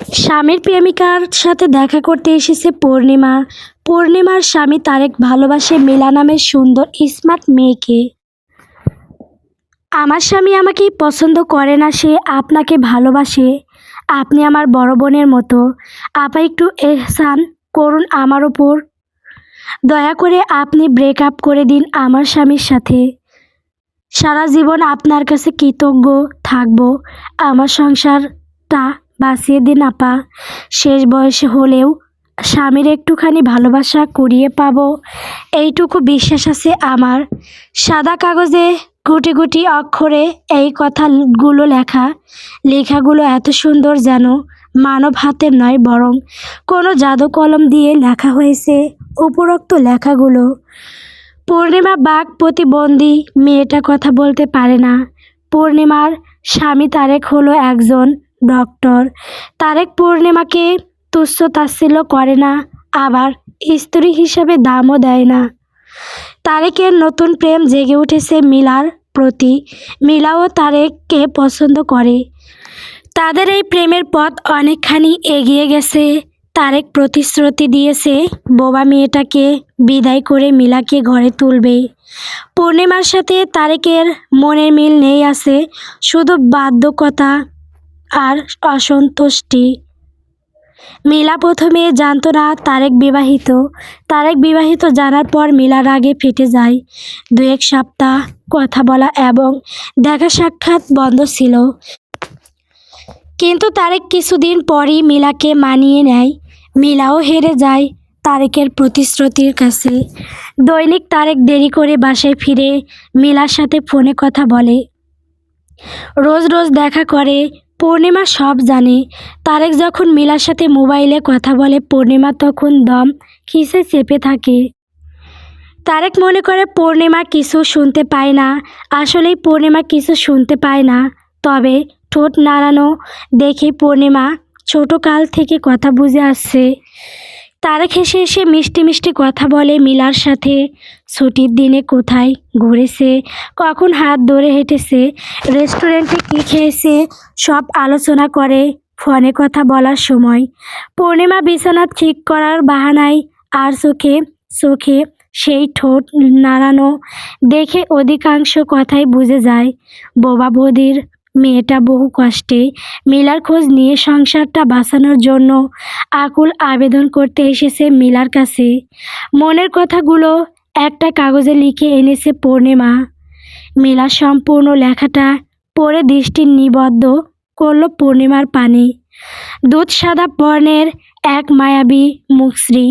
স্বামীর প্রেমিকার সাথে দেখা করতে এসেছে পূর্ণিমা। পূর্ণিমার স্বামী তারেক ভালোবাসে মিলা নামের সুন্দর স্মার্ট মেয়েকে। আমার স্বামী আমাকেই পছন্দ করে না, সে আপনাকে ভালোবাসে। আপনি আমার বড় বোনের মতো। আপা একটু এহসান করুন আমার ওপর। দয়া করে আপনি ব্রেকআপ করে দিন আমার স্বামীর সাথে। সারা জীবন আপনার কাছে কৃতজ্ঞ থাকব। আমার সংসারটা বাঁচিয়ে দিন আপা। শেষ বয়সে হলেও স্বামীর একটুখানি ভালোবাসা কুড়িয়ে পাবো, এইটুকু বিশ্বাস আছে আমার। সাদা কাগজে গুটি গুটি অক্ষরে এই কথাগুলো লেখাগুলো এত সুন্দর, যেন মানব হাতের নয়, বরং কোনো জাদু কলম দিয়ে লেখা হয়েছে উপরোক্ত লেখাগুলো। পূর্ণিমা বাক প্রতিবন্ধী, মেয়েটা কথা বলতে পারে না। পূর্ণিমার স্বামী তারেক হলো একজন ডক্টর। তারেক পূর্ণিমাকে তুচ্ছ তাচ্ছিল্য করে না, আবার স্ত্রী হিসাবে দামও দেয় না। তারেকের নতুন প্রেম জেগে উঠেছে মিলার প্রতি। মিলাও তারেককে পছন্দ করে। তাদের এই প্রেমের পথ অনেকখানি এগিয়ে গেছে। তারেক প্রতিশ্রুতি দিয়েছে বোবা মেয়েটাকে বিদায় করে মিলাকে ঘরে তুলবে। পূর্ণিমার সাথে তারেকের মনের মিল নেই, আছে শুধু বাধ্যকতা আর অসন্তুষ্টি। মিলা প্রথমে জানতো না তারেক বিবাহিত জানার পর মিলার রাগে ফেটে যায়। 2-1 সপ্তাহ কথা বলা এবং দেখা সাক্ষাৎ বন্ধ ছিল। কিন্তু তারেক কিছুদিন পরই মিলাকে মানিয়ে নেয়। মিলাও হেরে যায় তারেকের প্রতিশ্রুতির কাছে। দৈনিক তারেক দেরি করে বাসায় ফিরে মিলার সাথে ফোনে কথা বলে, রোজ রোজ দেখা করে। পূর্ণিমা সব জানে। তারেক যখন মিলার সাথে মোবাইলে কথা বলে, পূর্ণিমা তখন দম খিসে চেপে থাকে। তারেক মনে করে পূর্ণিমা কিছু শুনতে পায় না। আসলেই পূর্ণিমা কিছু শুনতে পায় না। তবে ঠোঁট নাড়ানো দেখে পূর্ণিমা ছোটকাল থেকে কথা বুঝে আসছে। তারেক হেসে হেসে মিষ্টি মিষ্টি কথা বলে মিলার সাথে। ছুটির দিনে কোথায় ঘুরেছে, কখন হাত ধরে হেঁটেছে, রেস্টুরেন্টে কী খেয়েছে, সব আলোচনা করে ফোনে কথা বলার সময়। পূর্ণিমা বিছানা ঠিক করার বাহানায় আর চোখে চোখে সেই ঠোঁট নাড়ানো দেখে অধিকাংশ কথাই বুঝে যায়। বোবা বৌদির মেয়েটা বহু কষ্টে মিলার খোঁজ নিয়ে সংসারটা বাঁচানোর জন্য আকুল আবেদন করতে এসেছে মিলার কাছে। মনের কথাগুলো একটা কাগজে লিখে এনেছে পূর্ণিমা। মিলা সম্পূর্ণ লেখাটা পড়ে দৃষ্টি নিবদ্ধ করল পূর্ণিমার পানে। দুধ সাদা বর্ণের এক মায়াবী মুখশ্রী,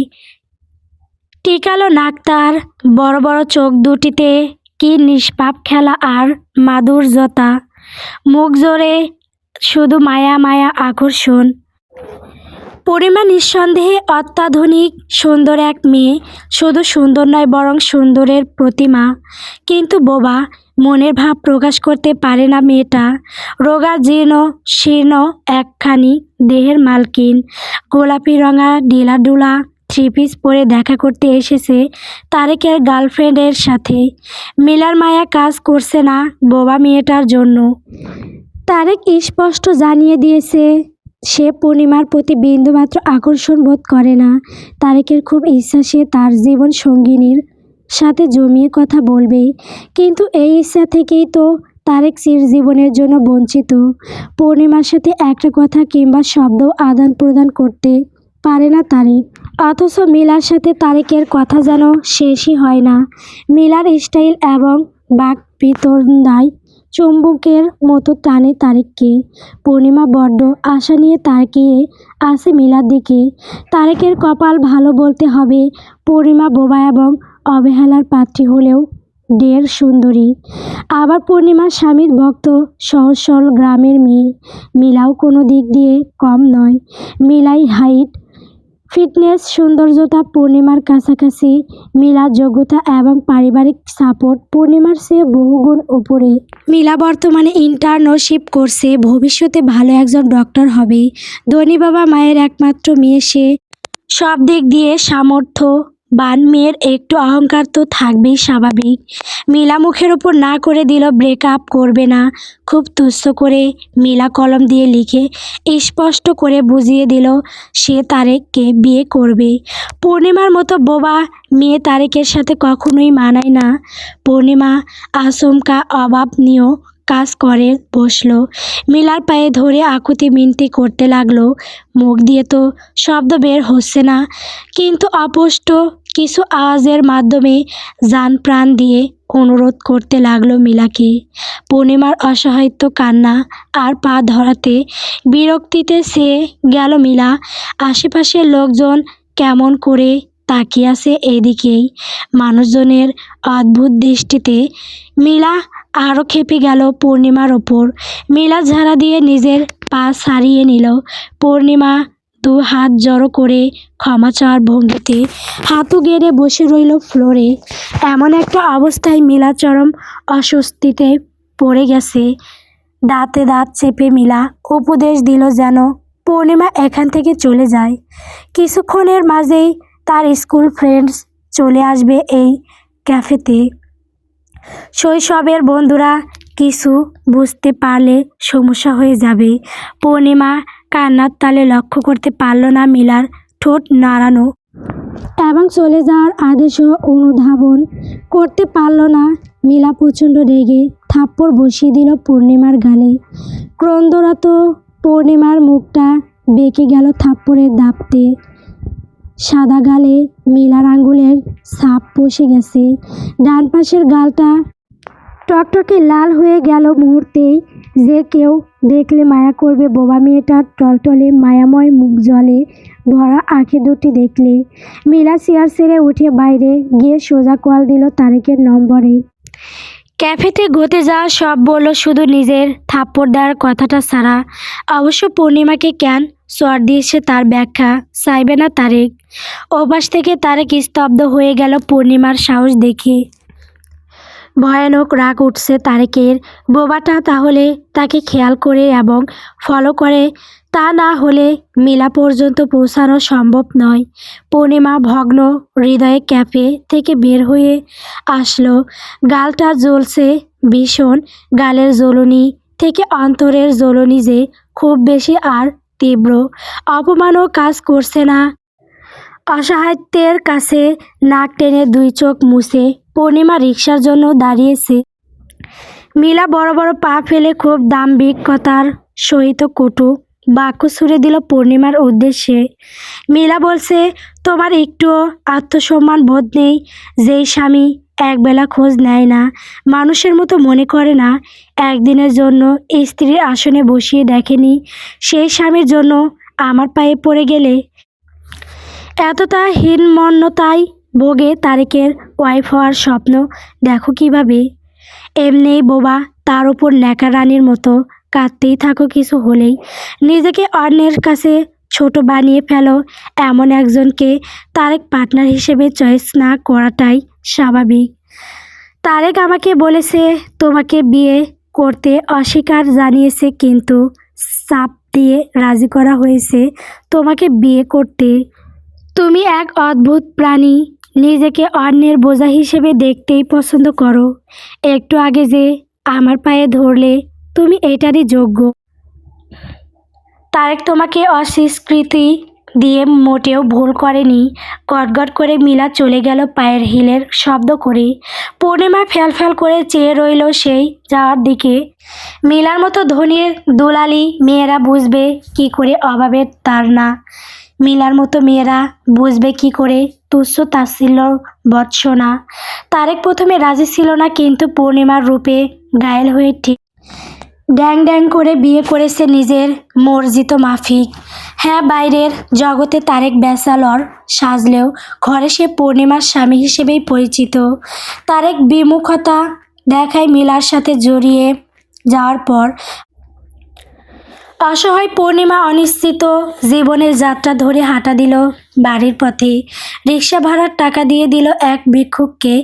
টিকালো নাক, তার বড় বড় চোখ দুটিতে কি নিষ্পাপ খেলা আর মাধুর্যতা। মুখ জোরে শুধু মায়া মায়া আকর্ষণ। পূর্ণিমা নিঃসন্দেহে অত্যাধুনিক সুন্দর এক মেয়ে। শুধু সুন্দর নয়, বরং সুন্দরের প্রতিমা। কিন্তু বোবা, মনের ভাব প্রকাশ করতে পারে না মেয়েটা। রোগা জীর্ণ শীর্ণ একখানি দেহের মালকিন। গোলাপি রঙা ঢিলাঢালা 3 পিস পরে দেখা করতে এসেছে তারেকের গার্লফ্রেন্ডের সাথে। মিলার মায়া কাজ করছে না বোবা মেয়েটার জন্য। তারেক স্পষ্ট জানিয়ে দিয়েছে সে পূর্ণিমার প্রতি বিন্দুমাত্র আকর্ষণ বোধ করে না। তারেকের খুব ইচ্ছা সে তার জীবন সঙ্গিনীর সাথে জমিয়ে কথা বলবে, কিন্তু এই ইচ্ছা থেকেই তো তারেক চিরজীবনের জন্য বঞ্চিত। পূর্ণিমার সাথে একটা কথা কিংবা শব্দ আদান প্রদান করতে পারে না তারেক। অথচ মিলার সাথে তারেকের কথা যেন শেষই হয় না। মিলার স্টাইল এবং বাক বিতণ্ডায় চুম্বকের মতো টানে তারেককে। পূর্ণিমা বড্ড আশা নিয়ে তাকিয়ে আছে মিলার দিকে। তারেকের কপাল ভালো বলতে হবে, পূর্ণিমা বোবা এবং অবহেলার পাত্রী হলেও ঢের সুন্দরী। আবার পূর্ণিমার স্বামীর ভক্ত, সহজ সরল গ্রামের মেয়ে। মিলাও কোনো দিক দিয়ে কম নয়। মিলাই হাইট, ফিটনেস, সৌন্দর্যতা পূর্ণিমার কাছাকাছি। মিলার যোগ্যতা এবং পারিবারিক সাপোর্ট পূর্ণিমার চেয়ে বহুগুণ উপরে। মিলা বর্তমানে ইন্টার্নশিপ করছে, ভবিষ্যতে ভালো একজন ডক্টর হবে। ধনী বাবা মায়ের একমাত্র মেয়ে সে। সব দিক দিয়ে সামর্থ্য বান মেয়ের একটু অহংকার তো থাকবেই স্বাভাবিক। মিলা মুখের উপর না করে দিল ব্রেকআপ করবে না। খুব তুচ্ছ করে মিলা কলম দিয়ে লিখে স্পষ্ট করে বুঝিয়ে দিল সে তারেককে বিয়ে করবে। পূর্ণিমার মতো বোবা মেয়ে তারেকের সাথে কখনোই মানায় না। পূর্ণিমা আচমকা অভাবনীয় কাজ করে বসলো। মিলার পায়ে ধরে আকুতি মিনতি করতে লাগলো। মুখ দিয়ে তো শব্দ বের হচ্ছে না, কিন্তু অস্পষ্ট কিছু আওয়াজের মাধ্যমে জান প্রাণ দিয়ে অনুরোধ করতে লাগলো মিলাকে। পূর্ণিমার অসহায়ত্ব কান্না আর পা ধরাতে বিরক্তিতে সে গেল মিলা। আশেপাশের লোকজন কেমন করে তাকিয়ে আছে এদিকেই মানুষজনের অদ্ভুত দৃষ্টিতে। মিলা আরও ক্ষেপে গেল পূর্ণিমার ওপর। মিলা ঝাড়া দিয়ে নিজের পা ছাড়িয়ে নিল। পূর্ণিমা দু হাত জড়ো করে ক্ষমা চাওয়ার ভঙ্গিতে হাঁটু গেড়ে বসে রইল ফ্লোরে। এমন একটা অবস্থায় মিলা চরম অস্বস্তিতে পড়ে গেছে। দাঁতে দাঁত চেপে মিলা উপদেশ দিল যেন পূর্ণিমা এখান থেকে চলে যায়। কিছুক্ষণের মাঝেই তার স্কুল ফ্রেন্ডস চলে আসবে এই ক্যাফেতে। শৈশবের বন্ধুরা কিছু বুঝতে পারলে সমস্যা হয়ে যাবে। পূর্ণিমা কান্নার তালে লক্ষ্য করতে পারল না মিলার ঠোঁট নাড়ানো এবং চলে যাওয়ার আদেশও অনুধাবন করতে পারল না। মিলা প্রচণ্ড রেগে থাপ্পড় বসিয়ে দিল পূর্ণিমার গালে। ক্রন্দরত পূর্ণিমার মুখটা বেঁকে গেল থাপ্পড়ের দাপটে। সাদা গালে মিলার আঙ্গুলের ছাপ বসে গেছে। ডান পাশের গালটা টকটকে লাল হয়ে গেল মুহূর্তেই। যে কেউ দেখলে মায়া করবে বোবা মেয়েটার টলটলে মায়াময় মুখ জলে ভরা আঁখি দুটি দেখলে। মিলা চেয়ার ছেড়ে উঠে বাইরে গিয়ে সোজা কল দিল তারেকের নম্বরে। ক্যাফেতে ঘটে যাওয়া সব বলল, শুধু নিজের থাপ্পড় দেওয়ার কথাটা ছাড়া। অবশ্য পূর্ণিমাকে কেন চর দিয়েছে তার ব্যাখ্যা চাইবে না তারেক। ওপাশ থেকে তারেক স্তব্ধ হয়ে গেল পূর্ণিমার সাহস দেখে। ভয়ানক রাগ উঠছে তারেকের। বোবাটা তাহলে তাকে খেয়াল করে এবং ফলো করে, তা না হলে মিলা পর্যন্ত পৌঁছানো সম্ভব নয়। পূর্ণিমা ভগ্ন হৃদয়ে ক্যাফে থেকে বের হয়ে আসলো। গালটা জ্বলছে ভীষণ। গালের জ্বলনি থেকে অন্তরের জ্বলনি যে খুব বেশি আর তীব্র। অপমানও কাজ করছে না। অসহায়ত্বের কাছে নাক টেনে দুই চোখ মুছে পূর্ণিমা রিকশার জন্য দাঁড়িয়েছে। মিলা বড় বড় পা ফেলে খুব দাম্ভিকতার সহিত কটু বাক্য ছুড়ে দিল পূর্ণিমার উদ্দেশ্যে। মিলা বলছে, তোমার একটুও আত্মসম্মান বোধ নেই? যেই স্বামী একবেলা খোঁজ নেয় না, মানুষের মতো মনে করে না, একদিনের জন্য স্ত্রীর আসনে বসিয়ে দেখেনি, সেই স্বামীর জন্য আমার পায়ে পড়ে গেলে। এতটা হীনমন্যতায় ভোগে তারেকের ওয়াইফ হওয়ার স্বপ্ন দেখো কিভাবে? এমনিই বোবা, তার উপর ন্যাকা রানীর মতো কাঁদতেই থাকো। কিছু হলেই নিজেকে অন্যের কাছে ছোট বানিয়ে ফেলো। এমন একজনকে তারেক পার্টনার হিসেবে চয়েস না করাটাই স্বাভাবিক। তারেক আমাকে বলেছে তোমাকে বিয়ে করতে অস্বীকার জানিয়েছে, কিন্তু চাপ দিয়ে রাজি করা হয়েছে তোমাকে বিয়ে করতে। তুমি এক অদ্ভুত প্রাণী, নিজেকে অন্যের বোঝা হিসেবে দেখতেই পছন্দ করো। একটু আগে যে আমার পায়ে ধরলে, তুমি এটারই যোগ্য। তারেক তোমাকে অস্বীকৃতি দিয়ে মোটেও ভুল করেনি। গটগট করে মিলা চলে গেল পায়ের হিলের শব্দ করে। পূর্ণিমা ফ্যাল করে চেয়ে রইল সেই যাওয়ার দিকে। মিলার মতো ধনীর দুলালি মেয়েরা বুঝবে কি করে অভাবের তার না? মিলার মতো মেয়েরা বুঝবে কি করে তুচ্ছ তাচ্ছিল্য বৎসনা? তারেক প্রথমে রাজি ছিল না, কিন্তু পূর্ণিমার রূপে ঘায়েল হয়ে ঠিক ড্যাং ড্যাং করে বিয়ে করেছে নিজের মর্জিত মাফিক। হ্যাঁ, বাইরের জগতে তারেক ব্যাচেলর সাজলেও ঘরে সে পূর্ণিমার স্বামী হিসেবেই পরিচিত। তারেক বিমুখতা দেখায় মিলার সাথে জড়িয়ে যাওয়ার পর। অসহায় পূর্ণিমা অনিশ্চিত জীবনের যাত্রা ধরে হাঁটা দিল বাড়ির পথে। রিক্সা ভাড়ার টাকা দিয়ে দিল এক ভিক্ষুককে।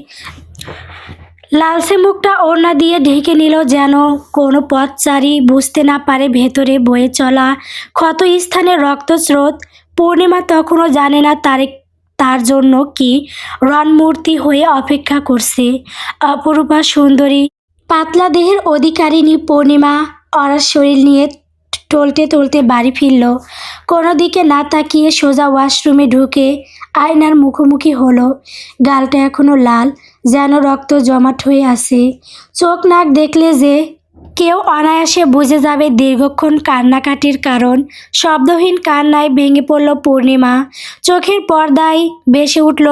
লালচে মুখটা ওড়না দিয়ে ঢেকে নিল যেন কোনো পথচারী বুঝতে না পারে ভেতরে বয়ে চলা ক্ষত স্থানে রক্তস্রোত। পূর্ণিমা তখনও জানে না তারেক তার জন্য কি রণমূর্তি হয়ে অপেক্ষা করছে। অপরূপা সুন্দরী পাতলা দেহের অধিকারিণী পূর্ণিমা অরার শরীর নিয়ে টলতে টলতে বাড়ি ফিরল। কোনো দিকে না তাকিয়ে সোজা ওয়াশরুমে ঢুকে আয়নার মুখোমুখি হলো। গালটা এখনো লাল, যেন রক্ত জমাট হয়ে আছে। চোখ নাক দেখলে যে কেউ অনায়াসে বুঝে যাবে দীর্ঘক্ষণ কান্নাকাটির কারণ। শব্দহীন কান্নায় ভেঙে পড়ল পূর্ণিমা। চোখের পর্দায় ভেসে উঠল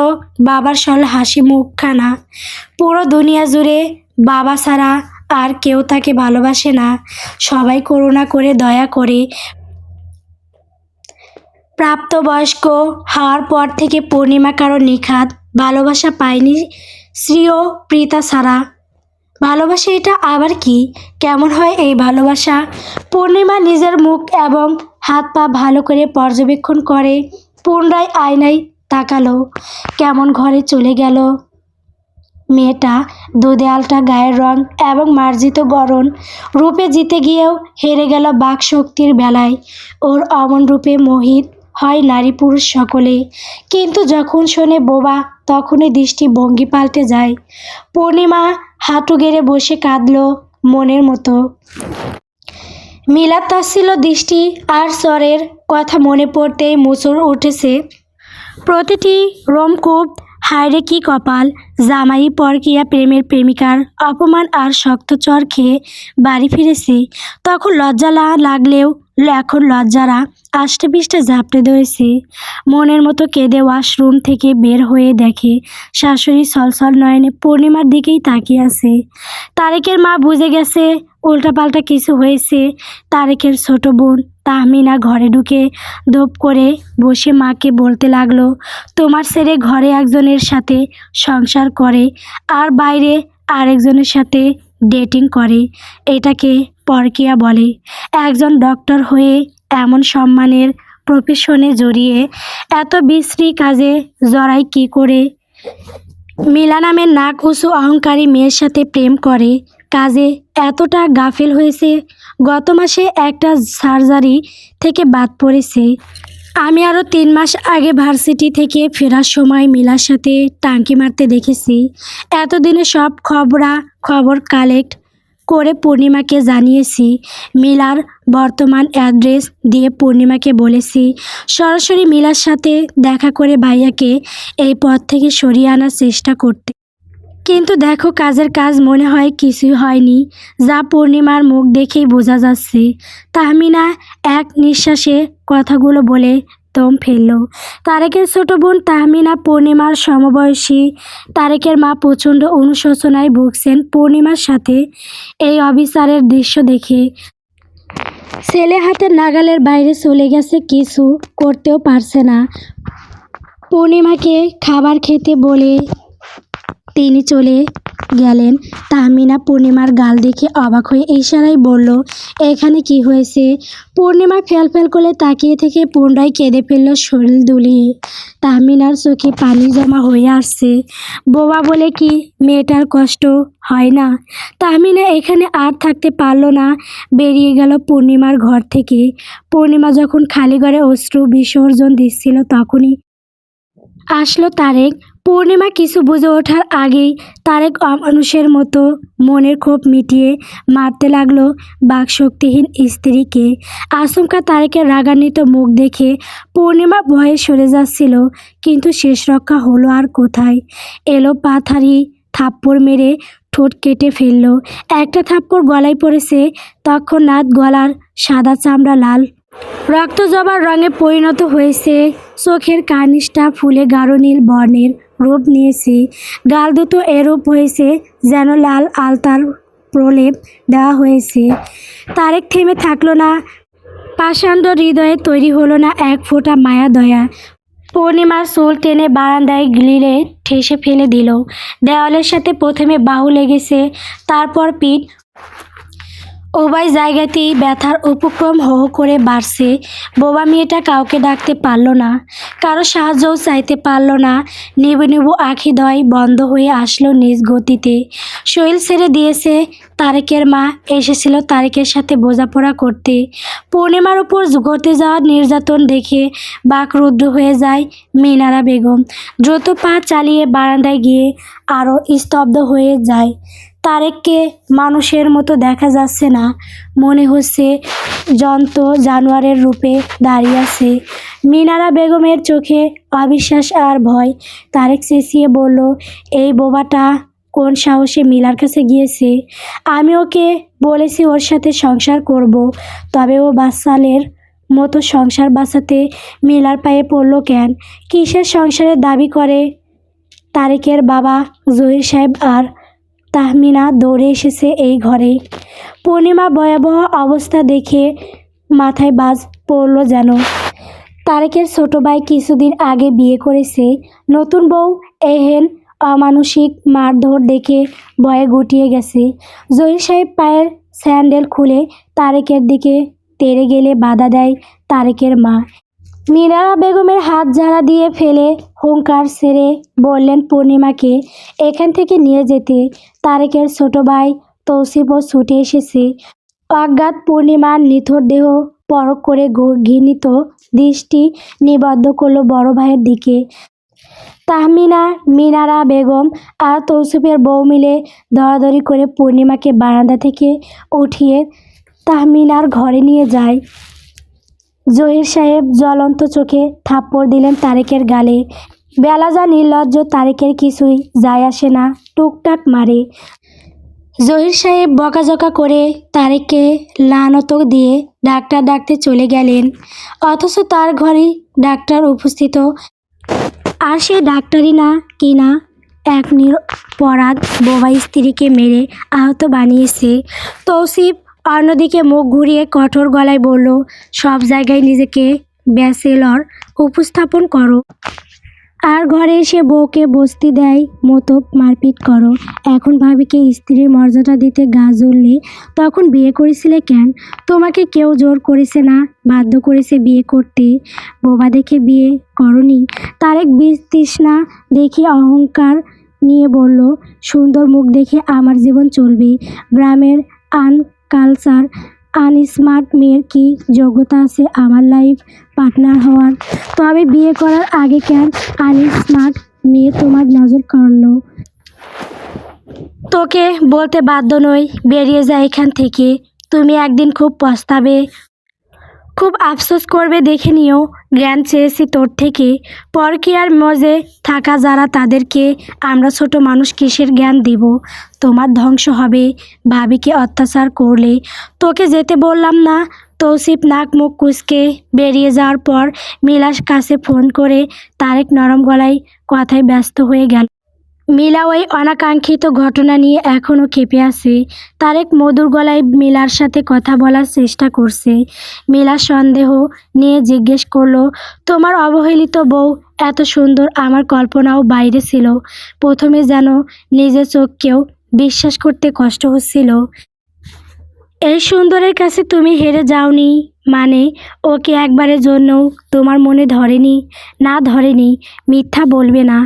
বাবার সরল হাসি মুখখানা। পুরো দুনিয়া জুড়ে বাবা ছাড়া আর কেউ তাকে ভালোবাসে না। সবাই করুণা করে দয়া করে। প্রাপ্তবয়স্ক হওয়ার পর থেকে পূর্ণিমা কারো নিখাত ভালোবাসা পায়নি শ্রী ও প্রীতা ছাড়া। ভালোবাসা এটা আবার কি? কেমন হয় এই ভালোবাসা? পূর্ণিমা নিজের মুখ এবং হাত পা ভালো করে পর্যবেক্ষণ করে পুনরায় আয়নায় তাকালো। কেমন ঘরে চলে গেল মেয়েটা। দুদেয়ালটা, গায়ের রং এবং মার্জিত গড়ন রূপে জিতে গিয়েও হেরে গেল বাক শক্তির বেলায়। ওর অমন রূপে মোহিত হয় নারী পুরুষ সকলে, কিন্তু যখন শোনে বোবা তখনই দৃষ্টিভঙ্গি পাল্টে যায়। পূর্ণিমা হাঁটু গেড়ে বসে কাঁদল মনের মতো। মিলাদ তাচ্ছিল দৃষ্টি আর স্বরের কথা মনে পড়তেই মোচড় উঠেছে প্রতিটি রোমকূপ। হায়রে কি কপাল! জামাই পরকীয়া প্রেমের প্রেমিকার অপমান আর শক্ত চর খেয়ে বাড়ি ফিরেছে। তখন লজ্জা লাগলেও এখন লজ্জারা আষ্টেপৃষ্টে ঝাপটে ধরেছে। মনের মতো কেঁদে ওয়াশরুম থেকে বের হয়ে দেখে শাশুড়ি ছলছল নয়নে পূর্ণিমার দিকেই তাকিয়ে আছে। তারেকের মা বুঝে গেছে উল্টাপাল্টা কিছু হয়েছে। তারেকের ছোট বোন তাহমিনা ঘরে ঢুকে ধপ করে বসে মাকে বলতে লাগলো, তোমার ছেলে ঘরে একজনের সাথে সংসার করে আর বাইরে আরেকজনের সাথে ডেটিং করে, এটাকে পরকীয়া বলে। একজন ডক্টর হয়ে এমন সম্মানের প্রফেশনে জড়িয়ে এত বিশ্রী কাজে জড়ায় কি করে? মিলা নামের নাক উঁচু অহংকারী মেয়ের সাথে প্রেম করে কাজে এতটা গাফেল হয়েছে। গত মাসে একটা সার্জারি থেকে বাদ পড়েছে। আমি আরও 3 মাস আগে ভার্সিটি থেকে ফেরার সময় মিলার সাথে টাঙ্কি মারতে দেখেছি। এতদিনে সব খবর কালেক্ট করে পূর্ণিমাকে জানিয়েছি। মিলার বর্তমান অ্যাড্রেস দিয়ে পূর্ণিমাকে বলেছি সরাসরি মিলার সাথে দেখা করে ভাইয়াকে এই পথ থেকে সরিয়ে আনার চেষ্টা করতে। কিন্তু দেখো কাজের কাজ মনে হয় কিছুই হয়নি, যা পূর্ণিমার মুখ দেখেই বোঝা যাচ্ছে। তাহমিনা এক নিঃশ্বাসে কথাগুলো বলে দম ফেলল। তারেকের ছোট বোন তাহমিনা পূর্ণিমার সমবয়সী। তারেকের মা প্রচণ্ড অনুশোচনায় ভুগছেন পূর্ণিমার সাথে এই অবিচারের দৃশ্য দেখে। ছেলে হাতের নাগালের বাইরে চলে গেছে, কিছু করতেও পারছে না। পূর্ণিমাকে খাবার খেতে বলে তিনি চলে গেলেন। তাহমিনা পূর্ণিমার গাল দেখে অবাক হয়ে ইশারায় বলল, এখানে কি হয়েছে? পূর্ণিমা ফ্যাল করে তাকিয়ে থেকে পুনরায় কেঁদে ফেলল শরীর দুলিয়ে। তাহমিনার চোখে পানি জমা হয়ে আসছে। বোবা বলে কি মেয়েটার কষ্ট হয় না? তাহমিনা এখানে আর থাকতে পারল না, বেরিয়ে গেল পূর্ণিমার ঘর থেকে। পূর্ণিমা যখন খালি ঘরে অশ্রু বিসর্জন দিচ্ছিল তখনই আসলো তারেক। পূর্ণিমা কিছু বুঝে ওঠার আগেই তারেক অমানুষের মতো মনের ক্ষোভ মিটিয়ে মারতে লাগলো বাকশক্তিহীন স্ত্রীকে। আচমকা তারেকের রাগান্বিত মুখ দেখে পূর্ণিমা ভয়ে সরে যাচ্ছিল, কিন্তু শেষ রক্ষা হলো আর কোথায়। এলো পাথারি থাপ্পড় মেরে ঠোঁট কেটে ফেলল। একটা থাপ্পড় গলায় পড়েছে, তৎক্ষণাৎ গলার সাদা চামড়া লাল রক্ত জবার রঙে পরিণত হয়েছে। চোখের কার্নিশটা ফুলে গাঢ় নীল বর্ণের রূপ নিয়েছে। গাল দুটো এরূপ হয়েছে যেন লাল আলতার প্রলেপ দেওয়া হয়েছে। তারেক থেমে থাকলো না। পাষাণ্ড হৃদয়ে তৈরি হলো না এক ফোঁটা মায়া দয়া। পূর্ণিমার চুল টেনে বারান্দায় গ্লিলে ঠেসে ফেলে দিল। দেওয়ালের সাথে প্রথমে বাহু লেগেছে, তারপর পিঠ। উভয় জায়গাতেই ব্যথার উপক্রম হো হো করে বাড়ছে। বোবা মেয়েটা কাউকে ডাকতে পারল না, কারো সাহায্যও চাইতে পারল না। নিবু নিবু আঁখিদ্বয় বন্ধ হয়ে আসলো নিজ গতিতে। শরীর ছেড়ে দিয়েছে। তারেকের মা এসেছিল তারেকের সাথে বোঝাপড়া করতে। পূর্ণিমার উপর ঘটে যাওয়া নির্যাতন দেখে বাকরুদ্ধ হয়ে যায় মিনারা বেগম। দ্রুত পা চালিয়ে বারান্দায় গিয়ে আরও স্তব্ধ হয়ে যায়। তারেককে মানুষের মতো দেখা যাচ্ছে না, মনে হচ্ছে জানোয়ারের রূপে দাঁড়িয়ে আছে। মিনারা বেগমের চোখে অবিশ্বাস আর ভয়। তারেক চেঁচিয়ে বলল, এই বোবাটা কোন সাহসে মিলার কাছে গিয়েছে? আমি ওকে বলেছি ওর সাথে সংসার করব, তবে ও বাচ্চালের মতো সংসার বাঁচাতে মিলার পায়ে পড়ল কেন? কিসের সংসারের দাবি করে? তারেকের বাবা জহির সাহেব আর তাহমিনা দৌড়ে এসেছে এই ঘরে। পূর্ণিমা ভয়াবহ অবস্থা দেখে মাথায় বাজ পড়ল যেন। তারেকের ছোট ভাই কিছুদিন আগে বিয়ে করেছে। নতুন বউ এহেন অমানুষিক মারধর দেখে ভয়ে গুটিয়ে গেছে। জহির সাহেব পায়ের স্যান্ডেল খুলে তারেকের দিকে তেড়ে গেলে বাধা দেয় তারেকের মা। মিনারা বেগমের হাত ঝাড়া দিয়ে ফেলে হুঙ্কার ছেড়ে বললেন পূর্ণিমাকে এখান থেকে নিয়ে যেতে। তারেকের ছোট ভাই তৌসিফও ছুটে এসেছে। অজ্ঞাত পূর্ণিমার নিথর দেহ পরখ করে ঘৃণিত দৃষ্টি নিবদ্ধ করল বড় ভাইয়ের দিকে। তাহমিনা, মিনারা বেগম আর তৌসিফের বউ মিলে ধরাধরি করে পূর্ণিমাকে বারান্দা থেকে উঠিয়ে তাহমিনার ঘরে নিয়ে যায়। জহির সাহেব জ্বলন্ত চোখে থাপ্পড় দিলেন তারেকের গালে। বেলা যা নির্লজ্জ, তারেকের কিছুই যায় আসে না, টুকটাক মারে। জহির সাহেব বকাঝকা করে তারেককে লানত দিয়ে ডাক্তার ডাকতে চলে গেলেন, অথচ তার ঘরে ডাক্তার উপস্থিত। আর সে ডাক্তারই না কিনা এক নিরপরাধ বোবা স্ত্রীকে মেরে আহত বানিয়েছে। তৌসিফ অন্যদিকে মুখ ঘুরিয়ে কঠোর গলায় বলল, সব জায়গায় নিজেকে ব্যাচেলর উপস্থাপন করো, আর ঘরে এসে বউকে বসতে দেয় মতো মারপিট করো। এখন ভাবিকে স্ত্রীর মর্যাদা দিতে গা জ্বললে তখন বিয়ে করেছিলে কেন? তোমাকে কেউ জোর করেছে না, বাধ্য করেছে বিয়ে করতে। বোবা দেখে বিয়ে করনি। তারেক বিতৃষ্ণা দেখে অহংকার নিয়ে বলল, সুন্দর মুখ দেখে আমার জীবন চলবে? গ্রামের আনকালচার আনস্মার্ট মেয়ের কি যোগ্যতা আছে আমার লাইফ পার্টনার হওয়ার? তবে বিয়ে করার আগে কেন আনস্মার্ট মেয়ে তোমার নজর কাড়লো? তোকে বলতে বাধ্য নই, বেরিয়ে যা এখান থেকে। তুমি একদিন খুব পস্তাবে, খুব আফসোস করবে দেখে নিও। জ্ঞান চেয়েছি তোর থেকে। পরকীয়ার মজে থাকা যারা, তাদেরকে আমরা ছোট মানুষ কিসের জ্ঞান দিব? তোমার ধ্বংস হবে ভাবিকে অত্যাচার করলে। তোকে যেতে বললাম না? তৌসিফ নাক মুখ কুঁচকে বেরিয়ে যাওয়ার পর মিলার কাছে ফোন করে তারেক নরম গলায় কথায় ব্যস্ত হয়ে গেল। মিলা ওই অনাকাঙ্ক্ষিত ঘটনা নিয়ে এখনও ক্ষেপে আছে। তারেক মধুর গলায় মিলার সাথে কথা বলার চেষ্টা করছে। মিলা সন্দেহ নিয়ে জিজ্ঞেস করলো, তোমার অবহেলিত বউ এত সুন্দর আমার কল্পনাও বাইরে ছিল। প্রথমে যেন নিজের চোখকেও বিশ্বাস করতে কষ্ট হচ্ছিল। এই সুন্দরের কাছে তুমি হেরে যাওনি মানে? ওকে একবারের জন্যও তোমার মনে ধরেনি? না ধরেনি, মিথ্যা বলবে না।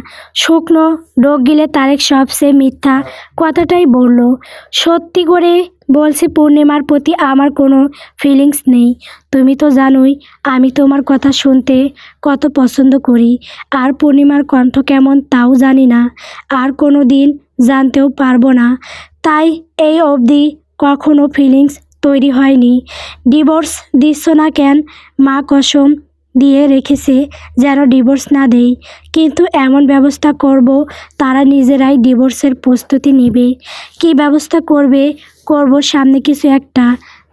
শুকনো ডোক গিলে তারেক সবচেয়ে মিথ্যা কথাটাই বলল। সত্যি করে বলছি, পূর্ণিমার প্রতি আমার কোনো ফিলিংস নেই। তুমি তো জানোই আমি তোমার কথা শুনতে কত পছন্দ করি, আর পূর্ণিমার কণ্ঠ কেমন তাও জানি না, আর কোনো দিন জানতেও পারবো না। তাই এই অবধি কখনো ফিলিংস তৈরি হয়নি। ডিভোর্স দিচ্ছ না কেন? মা কসম দিয়ে রেখেছে যেন ডিভোর্স না দেই, কিন্তু এমন ব্যবস্থা করব তারা নিজেরাই ডিভোর্সের প্রস্তুতি নেবে। কী ব্যবস্থা করবে? করব সামনে কিছু একটা।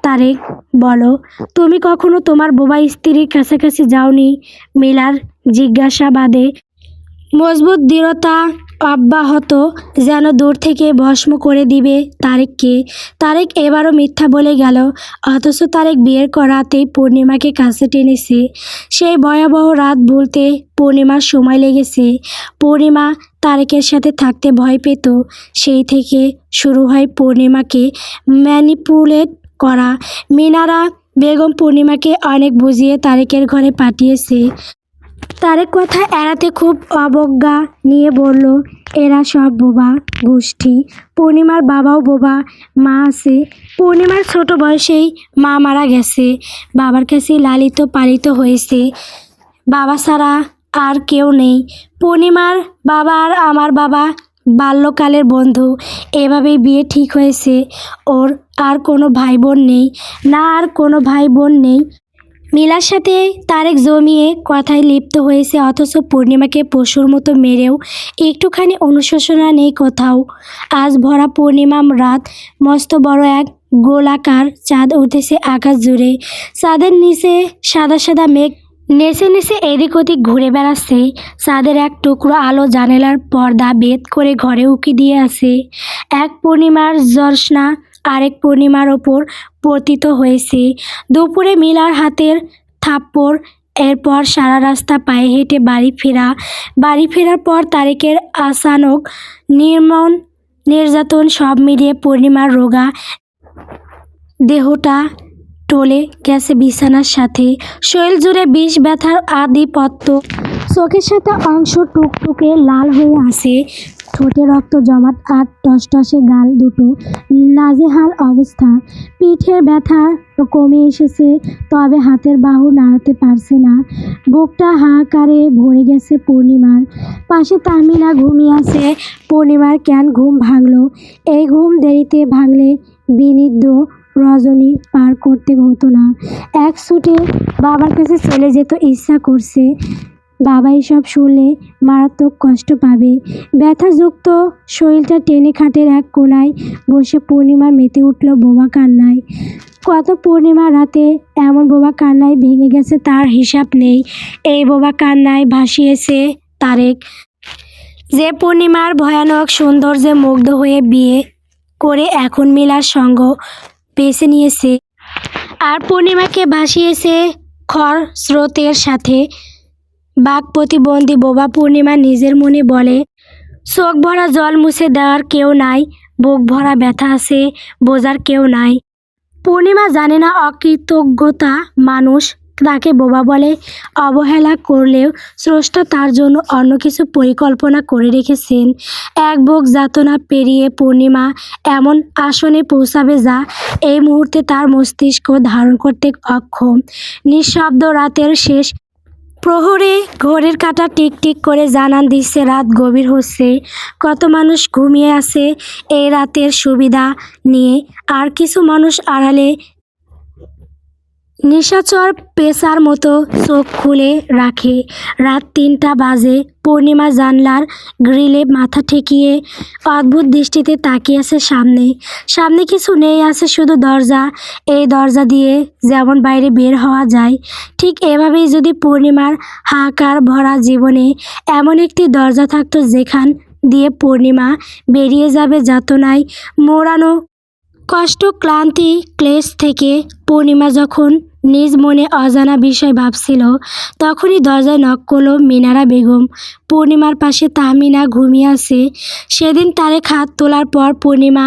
তারেক, বলো, তুমি কখনো তোমার বোবা স্ত্রীর কাছাকাছি যাওনি? মিলার জিজ্ঞাসাবাদে মজবুত দৃঢ়তা অব্যাহত, যেন দূর থেকে ভস্ম করে দিবে তারেককে। তারেক এবারও মিথ্যা বলে গেল, অথচ তারেক বিয়ের রাতেই পূর্ণিমাকে কাছে টেনেছে। সেই ভয়াবহ রাত ভুলতে পূর্ণিমার সময় লেগেছে। পূর্ণিমা তারেকের সাথে থাকতে ভয় পেত। সেই থেকে শুরু হয় পূর্ণিমাকে ম্যানিপুলেট করা। মিনারা বেগম পূর্ণিমাকে অনেক বুঝিয়ে তারেকের ঘরে পাঠিয়েছে। তারেক কথা এড়াতে খুব অবজ্ঞা নিয়ে বলল, এরা সব বোবা গোষ্ঠী। পূর্ণিমার বাবাও বোবা, মা আছে। পূর্ণিমার ছোট বয়সেই মা মারা গেছে, বাবার কাছে লালিত পালিত হয়েছে, বাবা ছাড়া আর কেউ নেই। পূর্ণিমার বাবা আর আমার বাবা বাল্যকালের বন্ধু, এভাবেই বিয়ে ঠিক হয়েছে। ওর আর কোনো ভাই বোন নেই। না, আর কোনো ভাই বোন নেই। মিলার সাথে তারেক জমিয়ে কথায় লিপ্ত হয়েছে, অথচ পূর্ণিমাকে পশুর মতো মেরেও একটুখানি অনুশোচনা নেই কোথাও। আজ ভরা পূর্ণিমা রাত, মস্ত বড় এক গোলাকার চাঁদ উঠেছে আকাশ জুড়ে। চাঁদের নিচে সাদা সাদা মেঘ নেচে নেচে এদিক ওদিক ঘুরে বেড়াচ্ছে। চাঁদের এক টুকরো আলো জানালার পর্দা ভেদ করে ঘরে উকি দিয়ে আছে। এক পূর্ণিমার জ্যোৎস্না আরেক পূর্ণিমার ওপর পতিত হয়েছে। দুপুরে মিলার হাতের থাপ্পড়, এরপর সারা রাস্তা পায়ে হেঁটে বাড়ি ফেরার পর তারেকের আচানক নির্মম নির্যাতন, সব মিলিয়ে পূর্ণিমার রোগা দেহটা টলে গেছে বিছানার সাথে। শরীর জুড়ে বিষ ব্যথার আধিপত্য, চোখের সাথে অংশ টুকটুকে লাল হয়ে আছে, ঠোঁটে রক্ত জমাট আর টসটসে গাল দুটো নাজেহাল অবস্থা। পিঠের ব্যথা কমে এসেছে, তবে হাতের বাহু নাড়াতে পারছে না। বুকটা হাহাকারে ভরে গেছে পূর্ণিমার। পাশে তাহমিনা ঘুমিয়ে আছে। পূর্ণিমার কেন ঘুম ভাঙল? এই ঘুম দেরিতে ভাঙলে বিনিদ্র রজনী পার করতে হতো না। এক ছুটে বাবার কাছে চলে যেত ইচ্ছা করছে। বাবা এসব শুনলে মারাত্মক কষ্ট পাবে। ব্যথাযুক্ত শরীরটা টেনে খাটের এক কোণায় বসে পূর্ণিমা মেতে উঠল বোবা কান্নায়। কত পূর্ণিমা রাতে এমন বোবা কান্নায় ভেঙে গেছে তার হিসাব নেই। এই বোবা কান্নায় ভাসিয়েছে তারেক, যে পূর্ণিমার ভয়ানক সৌন্দর্যে মুগ্ধ হয়ে বিয়ে করে এখন মিলার সঙ্গ বেছে নিয়েছে। আর পূর্ণিমাকে ভাসিয়েছে খর স্রোতের সাথে। বাক প্রতিবন্ধী বোবা পূর্ণিমা নিজের মনে বলে, চোখ ভরা জল মুছে দেওয়ার কেউ নাই, বুক ভরা ব্যথা আছে বোঝার কেউ নাই। পূর্ণিমা জানে না অকৃতজ্ঞতা মানুষ তাকে বোবা বলে। অবহেলা করলেও স্রষ্টা তার জন্য অন্য কিছু পরিকল্পনা করে রেখেছেন। এক বুক যাতনা পেরিয়ে পূর্ণিমা এমন আসনে পৌঁছাবে যা এই মুহূর্তে তার মস্তিষ্ক ধারণ করতে অক্ষম। নিঃশব্দ রাতের শেষ প্রহরে ঘড়ির কাঁটা টিকটিক করে জানান দিচ্ছে রাত গভীর হচ্ছে। কত মানুষ ঘুমিয়ে আছে এই রাতের সুবিধা নিয়ে, আর কিছু মানুষ আড়ালে নিশাচর পেশার মতো চোখ খুলে রাখে। রাত ৩টা বাজে। পূর্ণিমা জানলার গ্রিলে মাথা ঠেকিয়ে অদ্ভুত দৃষ্টিতে তাকিয়ে আছে সামনে কিছু নেই, আছে শুধু দরজা। এই দরজা দিয়ে যেমন বাইরে বের হওয়া যায়, ঠিক এভাবেই যদি পূর্ণিমার হাহাকার ভরা জীবনে এমন একটি দরজা থাকতো যেখান দিয়ে পূর্ণিমা বেরিয়ে যাবে যাতনায় মোড়ানো কষ্ট, ক্লান্তি, ক্লেশ থেকে। পূর্ণিমা যখন নিজ মনে অজানা বিষয় ভাবছিল, তখনই দরজায় নক করলো মিনারা বেগম। পূর্ণিমার পাশে তাহমিনা ঘুমিয়ে আছে। সেদিন তারেক হাত তোলার পর পূর্ণিমা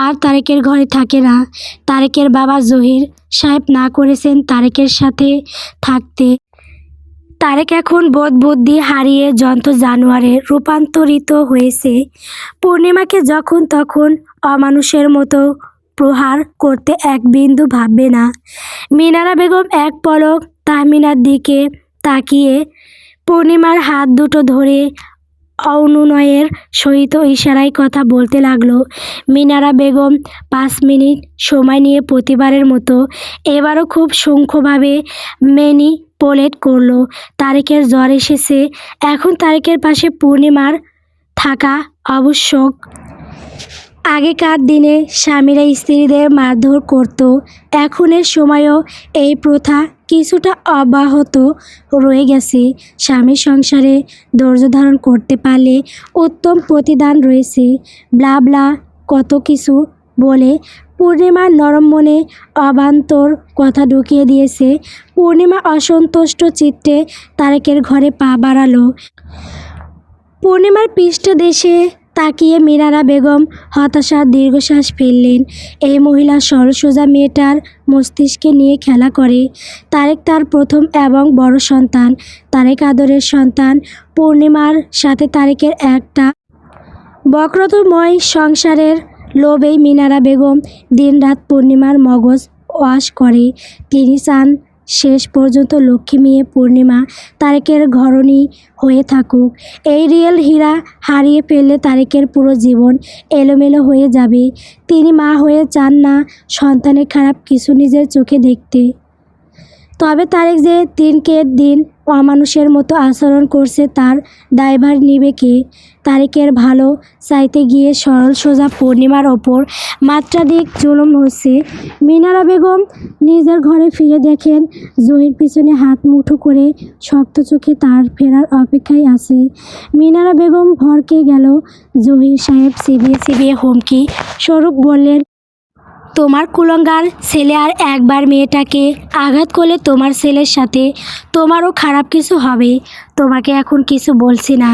আর তারেকের ঘরে থাকে না। তারেকের বাবা জহির সাহেব না করেছেন তারেকের সাথে থাকতে। তারেক এখন বোধ বুদ্ধি হারিয়ে যন্ত্র জানোয়ারে রূপান্তরিত হয়েছে। পূর্ণিমাকে যখন তখন অমানুষের মতো প্রহার করতে এক বিন্দু ভাববে না। মিনারা বেগম এক পলক তাহমিনার দিকে তাকিয়ে পূর্ণিমার হাত দুটো ধরে অনুনয়ের সহিত ইশারায় কথা বলতে লাগলো। মিনারা বেগম 5 মিনিট সময় নিয়ে প্রতিবারের মতো এবারও খুব সূক্ষ্মভাবে ম্যানিপুলেট করলো। তারেকের জ্বর এসেছে, এখন তারেকের পাশে পূর্ণিমার থাকা আবশ্যক। আগেকার দিনে স্বামীরা স্ত্রীদের মারধর করত, এখনের সময়েও এই প্রথা কিছুটা অব্যাহত রয়ে গেছে। স্বামীর সংসারে ধৈর্য ধারণ করতে পারলে উত্তম প্রতিদান রয়েছে। ব্লা ব্লা কত কিছু বলে পূর্ণিমার নরম মনে অবান্তর কথা ঢুকিয়ে দিয়েছে। পূর্ণিমা অসন্তুষ্ট চিত্তে তারেকের ঘরে পা বাড়ালো। পূর্ণিমার পৃষ্ঠদেশে তাকিয়ে মিনারা বেগম হতাশার দীর্ঘশ্বাস ফেললেন। এই মহিলা সরলসোজা মেয়েটার মস্তিষ্কে নিয়ে খেলা করে। তারেক তার প্রথম এবং বড় সন্তান। তারেক আদরের সন্তান। পূর্ণিমার সাথে তারেকের একটা বক্রতাময় সংসারের লোভেই মিনারা বেগম দিনরাত পূর্ণিমার মগজ ওয়াশ করে। তিনি চান শেষ পর্যন্ত লক্ষ্মী মেয়ে পূর্ণিমা তারেকের ঘরণী হয়ে থাকুক। এই রিয়েল হীরা হারিয়ে ফেললে তারেকের পুরো জীবন এলোমেলো হয়ে যাবে। তিনি মা হয়ে চান না সন্তানের খারাপ কিছু নিজের চোখে দেখতে। তবে তারেক যে দিনকে দিন অমানুষের মতো আচরণ করছে তার দায়ভার নেবে কে? তারেকের ভালো চাইতে গিয়ে সরল সোজা পূর্ণিমার ওপর মাত্রাধিক জুলুম হচ্ছে। মিনারা বেগম নিজের ঘরে ফিরে দেখেন জহির পিছনে হাত মুঠো করে শক্ত চোখে তার ফেরার অপেক্ষায় আছে। মিনারা বেগম ভড়কে গেল। জহির সাহেব চিবিয়ে চিবিয়ে হুমকি স্বরূপ বললেন, তোমার কুলঙ্গার ছেলে আর একবার মেয়েটাকে আঘাত করলে তোমার ছেলের সাথে তোমারও খারাপ কিছু হবে। তোমাকে এখন কিছু বলছি না,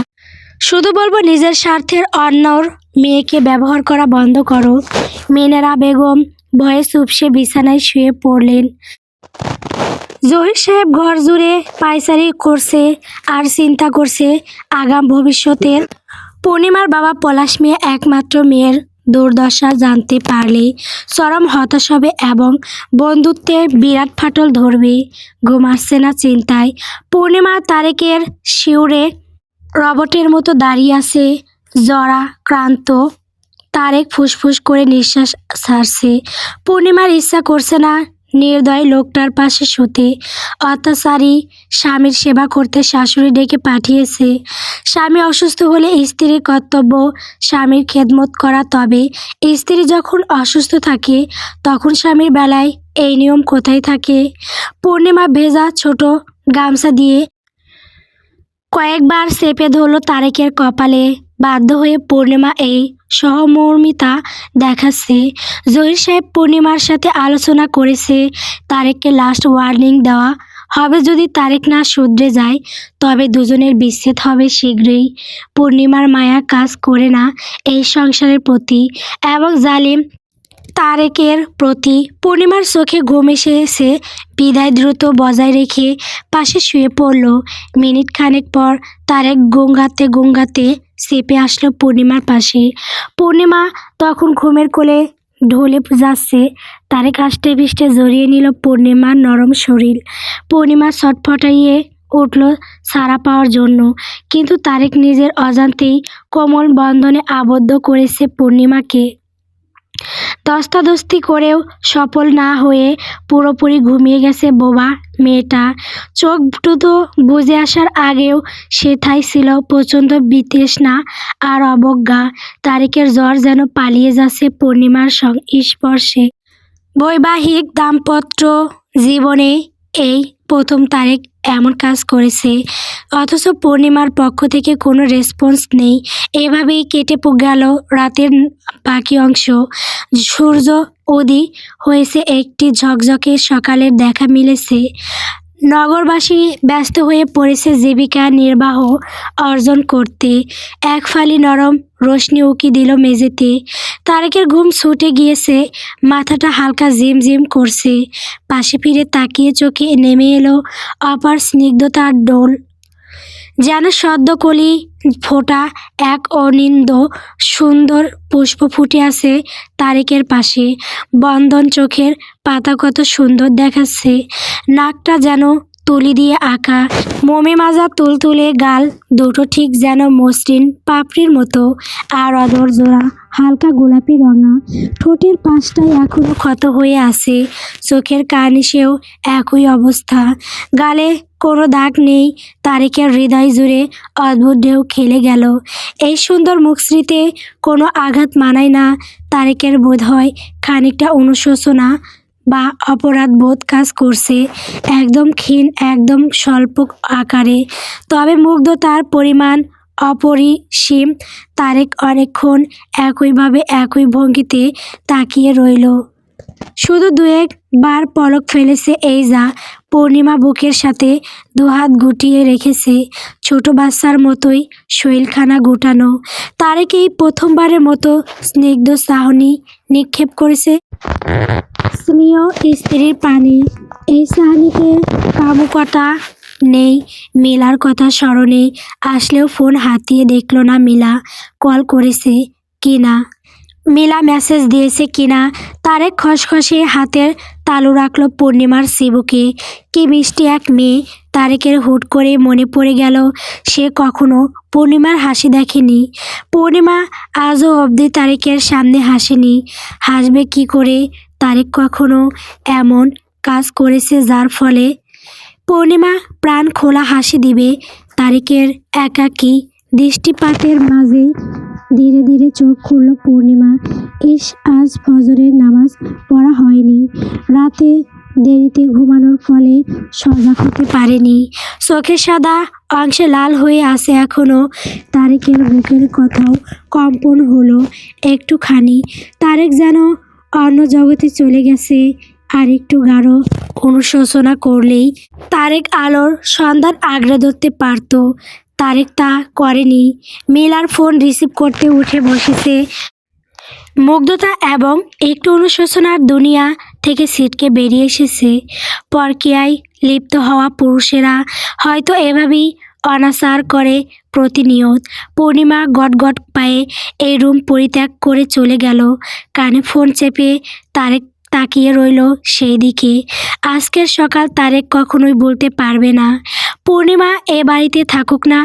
শুধু বলবো নিজের স্বার্থের অন্যর মেয়েকে ব্যবহার করা বন্ধ করো। মিনারা বেগম ভয়ে চুপসে বিছানায় শুয়ে পড়লেন। জহির সাহেব ঘর জুড়ে পায়চারি করছে আর চিন্তা করছে আগাম ভবিষ্যতের। পূর্ণিমার বাবা পলাশ মিয়া একমাত্র মেয়ের দুর্দশা জানতে পারলে চরম হতাশ হবে এবং বন্ধুত্বে বিরাট ফাটল ধরবে। ঘুম আসছে না চিন্তায়। পূর্ণিমা তারেকের শিউরে রবটের মতো দাঁড়িয়ে আছে। জরা ক্লান্ত তারেক ফুসফুস করে নিঃশ্বাস ছাড়ছে। পূর্ণিমার ইচ্ছা করছে না নির্দয় লোকটার পাশে শুতে। অত্যাচারী স্বামীর সেবা করতে শাশুড়ি ডেকে পাঠিয়েছে। স্বামী অসুস্থ হলে স্ত্রীর কর্তব্য স্বামীর খেদমত করা। তবে স্ত্রী যখন অসুস্থ থাকে তখন স্বামীর বেলায় এই নিয়ম কোথায় থাকে? পূর্ণিমা ভেজা ছোট গামছা দিয়ে কয়েকবার চেপে ধরল তারেকের কপালে। বাধ্য হয়ে পূর্ণিমা এই সহমর্মিতা দেখাচ্ছে। জহির সাহেব পূর্ণিমার সাথে আলোচনা করেছে তারেককে লাস্ট ওয়ার্নিং দেওয়া হবে, যদি তারেক না শুধরে যায় তবে দুজনের বিচ্ছেদ হবে শীঘ্রই। পূর্ণিমার মায়া কাজ করে না এই সংসারের প্রতি এবং জালিম তারেকের প্রতি। পূর্ণিমার চোখে ঘুম এসে বিদায় দ্রুত বজায় রেখে পাশে শুয়ে পড়ল। মিনিট খানেক পর তারেক গুঙ্গাতে গুঙ্গাতে চেপে আসলো পূর্ণিমার পাশে। পূর্ণিমা তখন ঘুমের কোলে ঢলে যাচ্ছে। তারেক আষ্টে পৃষ্ঠে জড়িয়ে নিল পূর্ণিমার নরম শরীর। পূর্ণিমা ছটফটাইয়ে উঠল ছাড়া পাওয়ার জন্য, কিন্তু তারেক নিজের অজান্তেই কোমল বন্ধনে আবদ্ধ করেছে পূর্ণিমাকে। ধস্তাধস্তি করেও সফল না হয়ে পুরোপুরি ঘুমিয়ে গেছে বোবা মেয়েটা। চোখ দুটো বুজে আসার আগেও সেথায় ছিল প্রচণ্ড বিতৃষ্ণা আর অবজ্ঞা। তারেকের জ্বর যেন পালিয়ে যাচ্ছে পূর্ণিমার স্পর্শে। বৈবাহিক দাম্পত্য জীবনে এই প্রথম তারেক এমন কাজ করেছে, অথচ পূর্ণিমার পক্ষ থেকে কোনো রেসপন্স নেই। এভাবেই কেটে গেল রাতের বাকি অংশ। সূর্য উদয় হয়েছে, একটি ঝকঝকে সকালের দেখা মিলেছে। নগরবাসী ব্যস্ত হয়ে পড়েছে জীবিকা নির্বাহ অর্জন করতে। এক ফালি নরম রোশনি উকি দিল মেঝেতে। তারেকের ঘুম ছুটে গিয়েছে, মাথাটা হালকা ঝিমঝিম করছে। পাশে ফিরে তাকিয়ে চোখে নেমে এলো অপার স্নিগ্ধতার ডোল। যেন সদ্য কলি ফোটা এক অনিন্দ সুন্দর পুষ্প ফুটে আছে তারেকের পাশে। বন্ধন চোখের পাতা কত সুন্দর দেখাচ্ছে। নাকটা যেন তুলি দিয়ে আঁকা। মোমে মাজা তুলতুলে গাল দুটো ঠিক যেন মসৃণ পাপড়ির মতো। আর অদর জোড়া হালকা গোলাপি রঙা। ঠোঁটের পাশটায় এখনো ক্ষত হয়ে আছে। চোখের কার্নিশেও একই অবস্থা। গালে কোনো দাগ নেই। তারেকের হৃদয় জুড়ে অদ্ভুত ঢেউ খেলে গেল। এই সুন্দর মুখশ্রীতে কোনো আঘাত মানায় না। তারেকের বোধ হয় খানিকটা অনুশোচনা বা অপরাধ বোধ কাজ করছে, একদম ক্ষীণ, একদম স্বল্প আকারে। তবে মুগ্ধতার পরিমাণ অপরিসীম। তারেক অনেকক্ষণ একইভাবে একই ভঙ্গিতে তাকিয়ে রইল। শুধু দু একবার পলক ফেলেছে এই যা। পূর্ণিমা বুকের সাথে দুহাত গুটিয়ে রেখেছে, ছোট বাচ্চার মতোই শরীরখানা গোটানো। তারেক এই প্রথমবারের মতো স্নিগ্ধ চাহনি নিক্ষেপ করেছে স্নেহ স্ত্রীর পানে। এই চাহনিতে কামুকতা নেই। মিলার কথা স্মরণে আসলেও ফোন হাতিয়ে দেখল না মিলা কল করেছে কিনা, মিলা মেসেজ দিয়েছে কিনা। তারেক খসখসে হাতের তালু রাখলো পূর্ণিমার চিবুকে। কি মিষ্টি এক মেয়ে। তারেকের হুট করে মনে পড়ে গেল সে কখনো পূর্ণিমার হাসি দেখেনি। পূর্ণিমা আজও অবধি তারেকের সামনে হাসেনি, হাসবে কি করে? তারেক কখনো এমন কাজ করেছে যার ফলে পূর্ণিমা প্রাণ খোলা হাসি দিবে? তারেকের একাকী দৃষ্টিপাতের মাঝেই ধীরে ধীরে চোখ খুলল পূর্ণিমা। ইস, আজ ফজরের নামাজ পড়া হয়নি। রাতে দেরিতে ঘুমানোর ফলে সজাগ হতে পারেনি। চোখের সাদা অংশে লাল হয়ে আছে এখনো। তারেকের বুকের কথাও কম্পন হলো একটুখানি। তারেক যেন অন্য জগতে চলে গেছে। আর একটু গাঢ় অনুশোচনা করলেই তারেক আলোর সন্ধান আগলে ধরতে পারত। তারেক তা করেনি। মিলার ফোন রিসিভ করতে উঠে বসেছে। মুগ্ধতা এবং একটু অনুশোচনার দুনিয়া থেকে ছিটকে বেরিয়ে এসেছে। পরকীয়ায় লিপ্ত হওয়া পুরুষেরা হয়তো এভাবেই অনাচার করে প্রতিনিয়ত। পূর্ণিমা গটগট পায়ে এই রুম পরিত্যাগ করে চলে গেল। কানে ফোন চেপে তারেক তাকিয়ে রইল সেই দিকে। আজকের সকাল তারেক কখনোই বলতে পারবে না। পূর্ণিমা এ বাড়িতে থাকুক না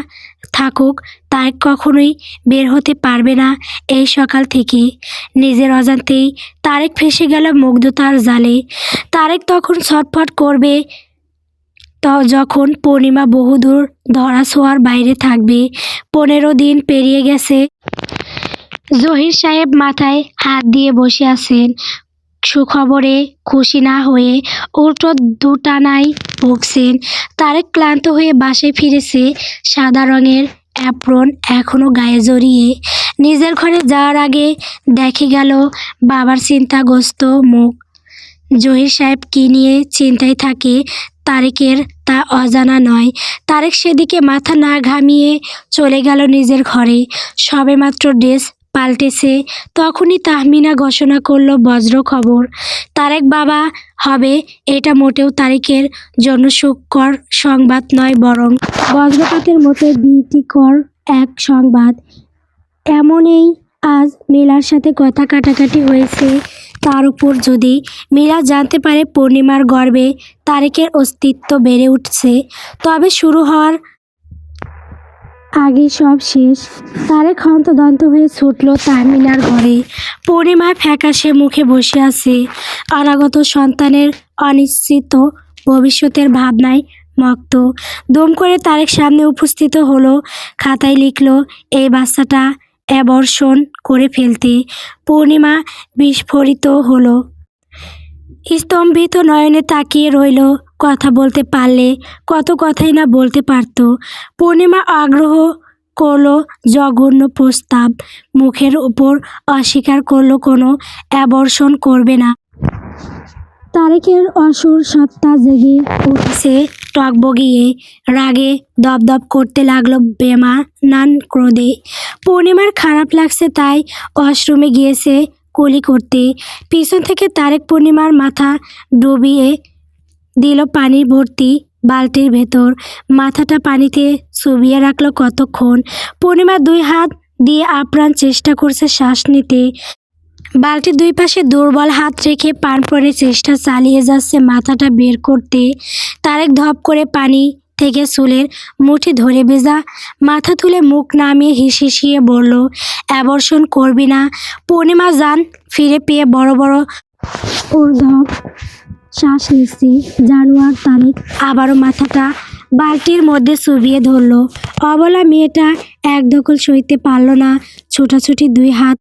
থাকুক, তারেক কখনোই বের হতে পারবে না এই সকাল থেকে। নিজের অজান্তেই তারেক ফেঁসে গেল মুগ্ধতার জালে। তারেক তখন ছটফট করবে যখন পূর্ণিমা বহুদূর ধরা ছোঁয়ার বাইরে থাকবে। 15 দিন পেরিয়ে গেছে। জহির সাহেব মাথায় হাত দিয়ে বসে আছেন। সুখবরে খুশি না হয়ে উল্টো দুটানায় ভুগছেন। তারেক ক্লান্ত হয়ে বাসায় ফিরেছে। সাদা রঙের অ্যাপ্রন এখনো গায়ে জড়িয়ে। নিজের ঘরে যাওয়ার আগে দেখে গেল বাবার চিন্তাগ্রস্ত মুখ। জহির সাহেব কী নিয়ে চিন্তায় থাকে তারেকের তা অজানা নয়। তারেক সেদিকে মাথা না ঘামিয়ে চলে গেল নিজের ঘরে। সবেমাত্র ড্রেস পাল্টেছে তখনই তাহমিনা ঘোষণা করলো বজ্র খবর। তারেক বাবা হবে। এটা মোটেও তারেকের জন্য সুখকর সংবাদ নয়, বরং বজ্রপাতের মতো ভীতিকর এক সংবাদ। এমনই আজ মিলার সাথে কথা কাটাকাটি হয়েছে। তার উপর যদি মিলা জানতে পারে পূর্ণিমার গর্ভে তারেকের অস্তিত্ব বেড়ে উঠছে, তবে শুরু হওয়ার আগে সব শেষ। তারেক হন্তদন্ত হয়ে ছুটল তাহমিনার ঘরে। পূর্ণিমা ফ্যাকাশে মুখে বসে আছে, অনাগত সন্তানের অনিশ্চিত ভবিষ্যতের ভাবনায় মত্ত। দম করে তারেক সামনে উপস্থিত হলো। খাতায় লিখল এই বাচ্চাটা অ্যাবর্ষণ করে ফেলতে। পূর্ণিমা বিস্ফোরিত হলো। স্তম্ভিত নয়নে তাকিয়ে রইল। কথা বলতে পারলে কত কথাই না বলতে পারত। পূর্ণিমা আগ্রহ করলো জঘন্য প্রস্তাব, মুখের উপর অস্বীকার করলো কোনো অ্যাবর্ষণ করবে না। তারেকের অসুর সত্তা জেগে উঠেছে টগবগিয়ে। রাগে দপদপ করতে লাগলো বেমানান ক্রোধে। পূর্ণিমার খারাপ লাগছে তাই ওয়াশরুমে গিয়েছে কুলি করতে। পিছন থেকে তারেক পূর্ণিমার মাথা ডুবিয়ে দিল পানি ভর্তি বালতির ভেতর। মাথাটা পানিতে চুবিয়ে রাখলো কতক্ষণ। পূর্ণিমা 2 হাত দিয়ে আপ্রাণ চেষ্টা করছে শ্বাস নিতে। বালতির 2 পাশে দুর্বল হাত রেখে প্রাণপণে চেষ্টা চালিয়ে যাচ্ছে মাথাটা বের করতে। তারেক ধপ করে পানি থেকে চুলের মুঠি ধরে ভেজা মাথা তুলে মুখ নামিয়ে হিসিয়ে বলল, অ্যাবর্ষণ করবি না? পূর্ণিমা জান ফিরে পেয়ে বড় বড় ঊর্ধ্ব শ্বাস নিচ্ছে। জানোয়ার তারেক আবারও মাথাটা বালতির মধ্যে চুবিয়ে ধরল। অবলা মেয়েটা এক দখল সইতে পারল না। ছোটাছুটি 2 হাত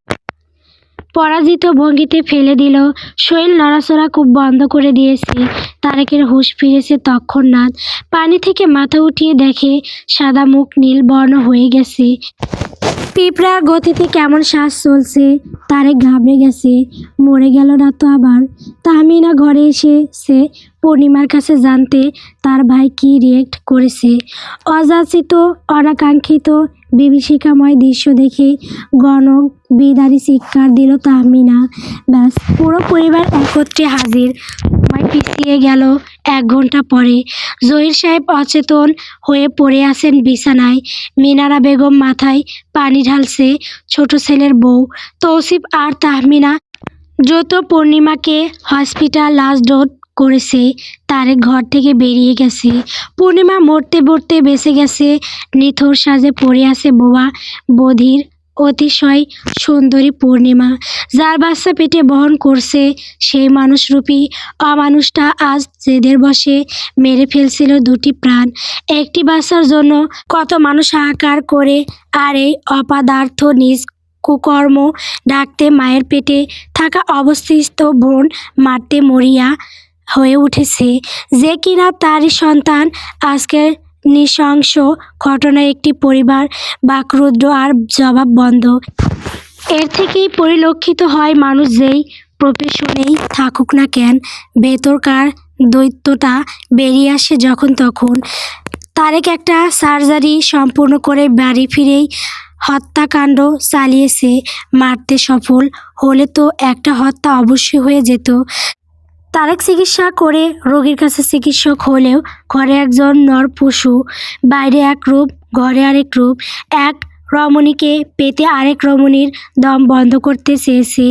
পরাজিত ভঙ্গিতে ফেলে দিল। শরীর নড়াচড়া খুব বন্ধ করে দিয়েছে। তারেকের হুঁশ ফিরেছে তৎক্ষণাৎ। পানি থেকে মাথা উঠিয়ে দেখে সাদা মুখ নীল বর্ণ হয়ে গেছে। পিঁপড়ার গতিতে কেমন শ্বাস চলছে। তারেক ঘাবড়ে গেছে। মরে গেল না তো আবার? তাহমিনা ঘরে এসেছে। পূর্ণিমার কাছে জানতে তার ভাই কী রিয়েক্ট করেছে। অযাচিত অনাকাঙ্ক্ষিত বিভীষিকাময় দৃশ্য দেখে গণক বিদারী চিৎকার দিল তাহমিনা। ব্যাস, পুরো পরিবার একত্রে হাজির। সময় পিছিয়ে গেল 1 ঘন্টা পরে। জহির সাহেব অচেতন হয়ে পড়ে আছেন বিছানায়। মিনারা বেগম মাথায় পানি ঢালছে। ছোট ছেলের বউ তৌসিফ আর তাহমিনা দ্রুত পূর্ণিমাকে হসপিটাল লাশ ডোজ করেছে। তারেক ঘর থেকে বেরিয়ে গেছে। পূর্ণিমা মরতে মরতে বেঁচে গেছে। নিথর সাজে পড়ে আছে বোবা বধির অতিশয় সুন্দরী পূর্ণিমা, যার বাচ্চা পেটে বহন করছে। সেই মানুষরূপী অমানুষটা আজ জেদের বশে মেরে ফেলছিল 2টি প্রাণ। একটি বাচ্চার জন্য কত মানুষ হাহাকার করে, আর এই অপদার্থ নিজ কুকর্ম ঢাকতে মায়ের পেটে থাকা অবশিষ্ট ভ্রূণ মারতে মরিয়া হয়ে উঠেছে যে কিনা তারই সন্তান। আজকের নৃশংস ঘটনায় একটি পরিবার বাকরুদ্ধ আর জবাব বন্ধ। এর থেকেই পরিলক্ষিত হয় মানুষ যেই প্রফেশনেই থাকুক না কেন, ভেতরকার দৈত্যটা বেরিয়ে আসে যখন তখন। তারেক একটা সার্জারি সম্পূর্ণ করে বাড়ি ফিরেই হত্যাকাণ্ড চালিয়েছে। মারতে সফল হলে তো একটা হত্যা অবশ্যই হয়ে যেত। তারেক চিকিৎসা করে রোগীর কাছে চিকিৎসক হলেও ঘরে একজন নরপশু, বাইরে এক রূপ ঘরে আরেক রূপ। এক রমণীকে পেতে আরেক রমণীর দম বন্ধ করতে চেয়েছে।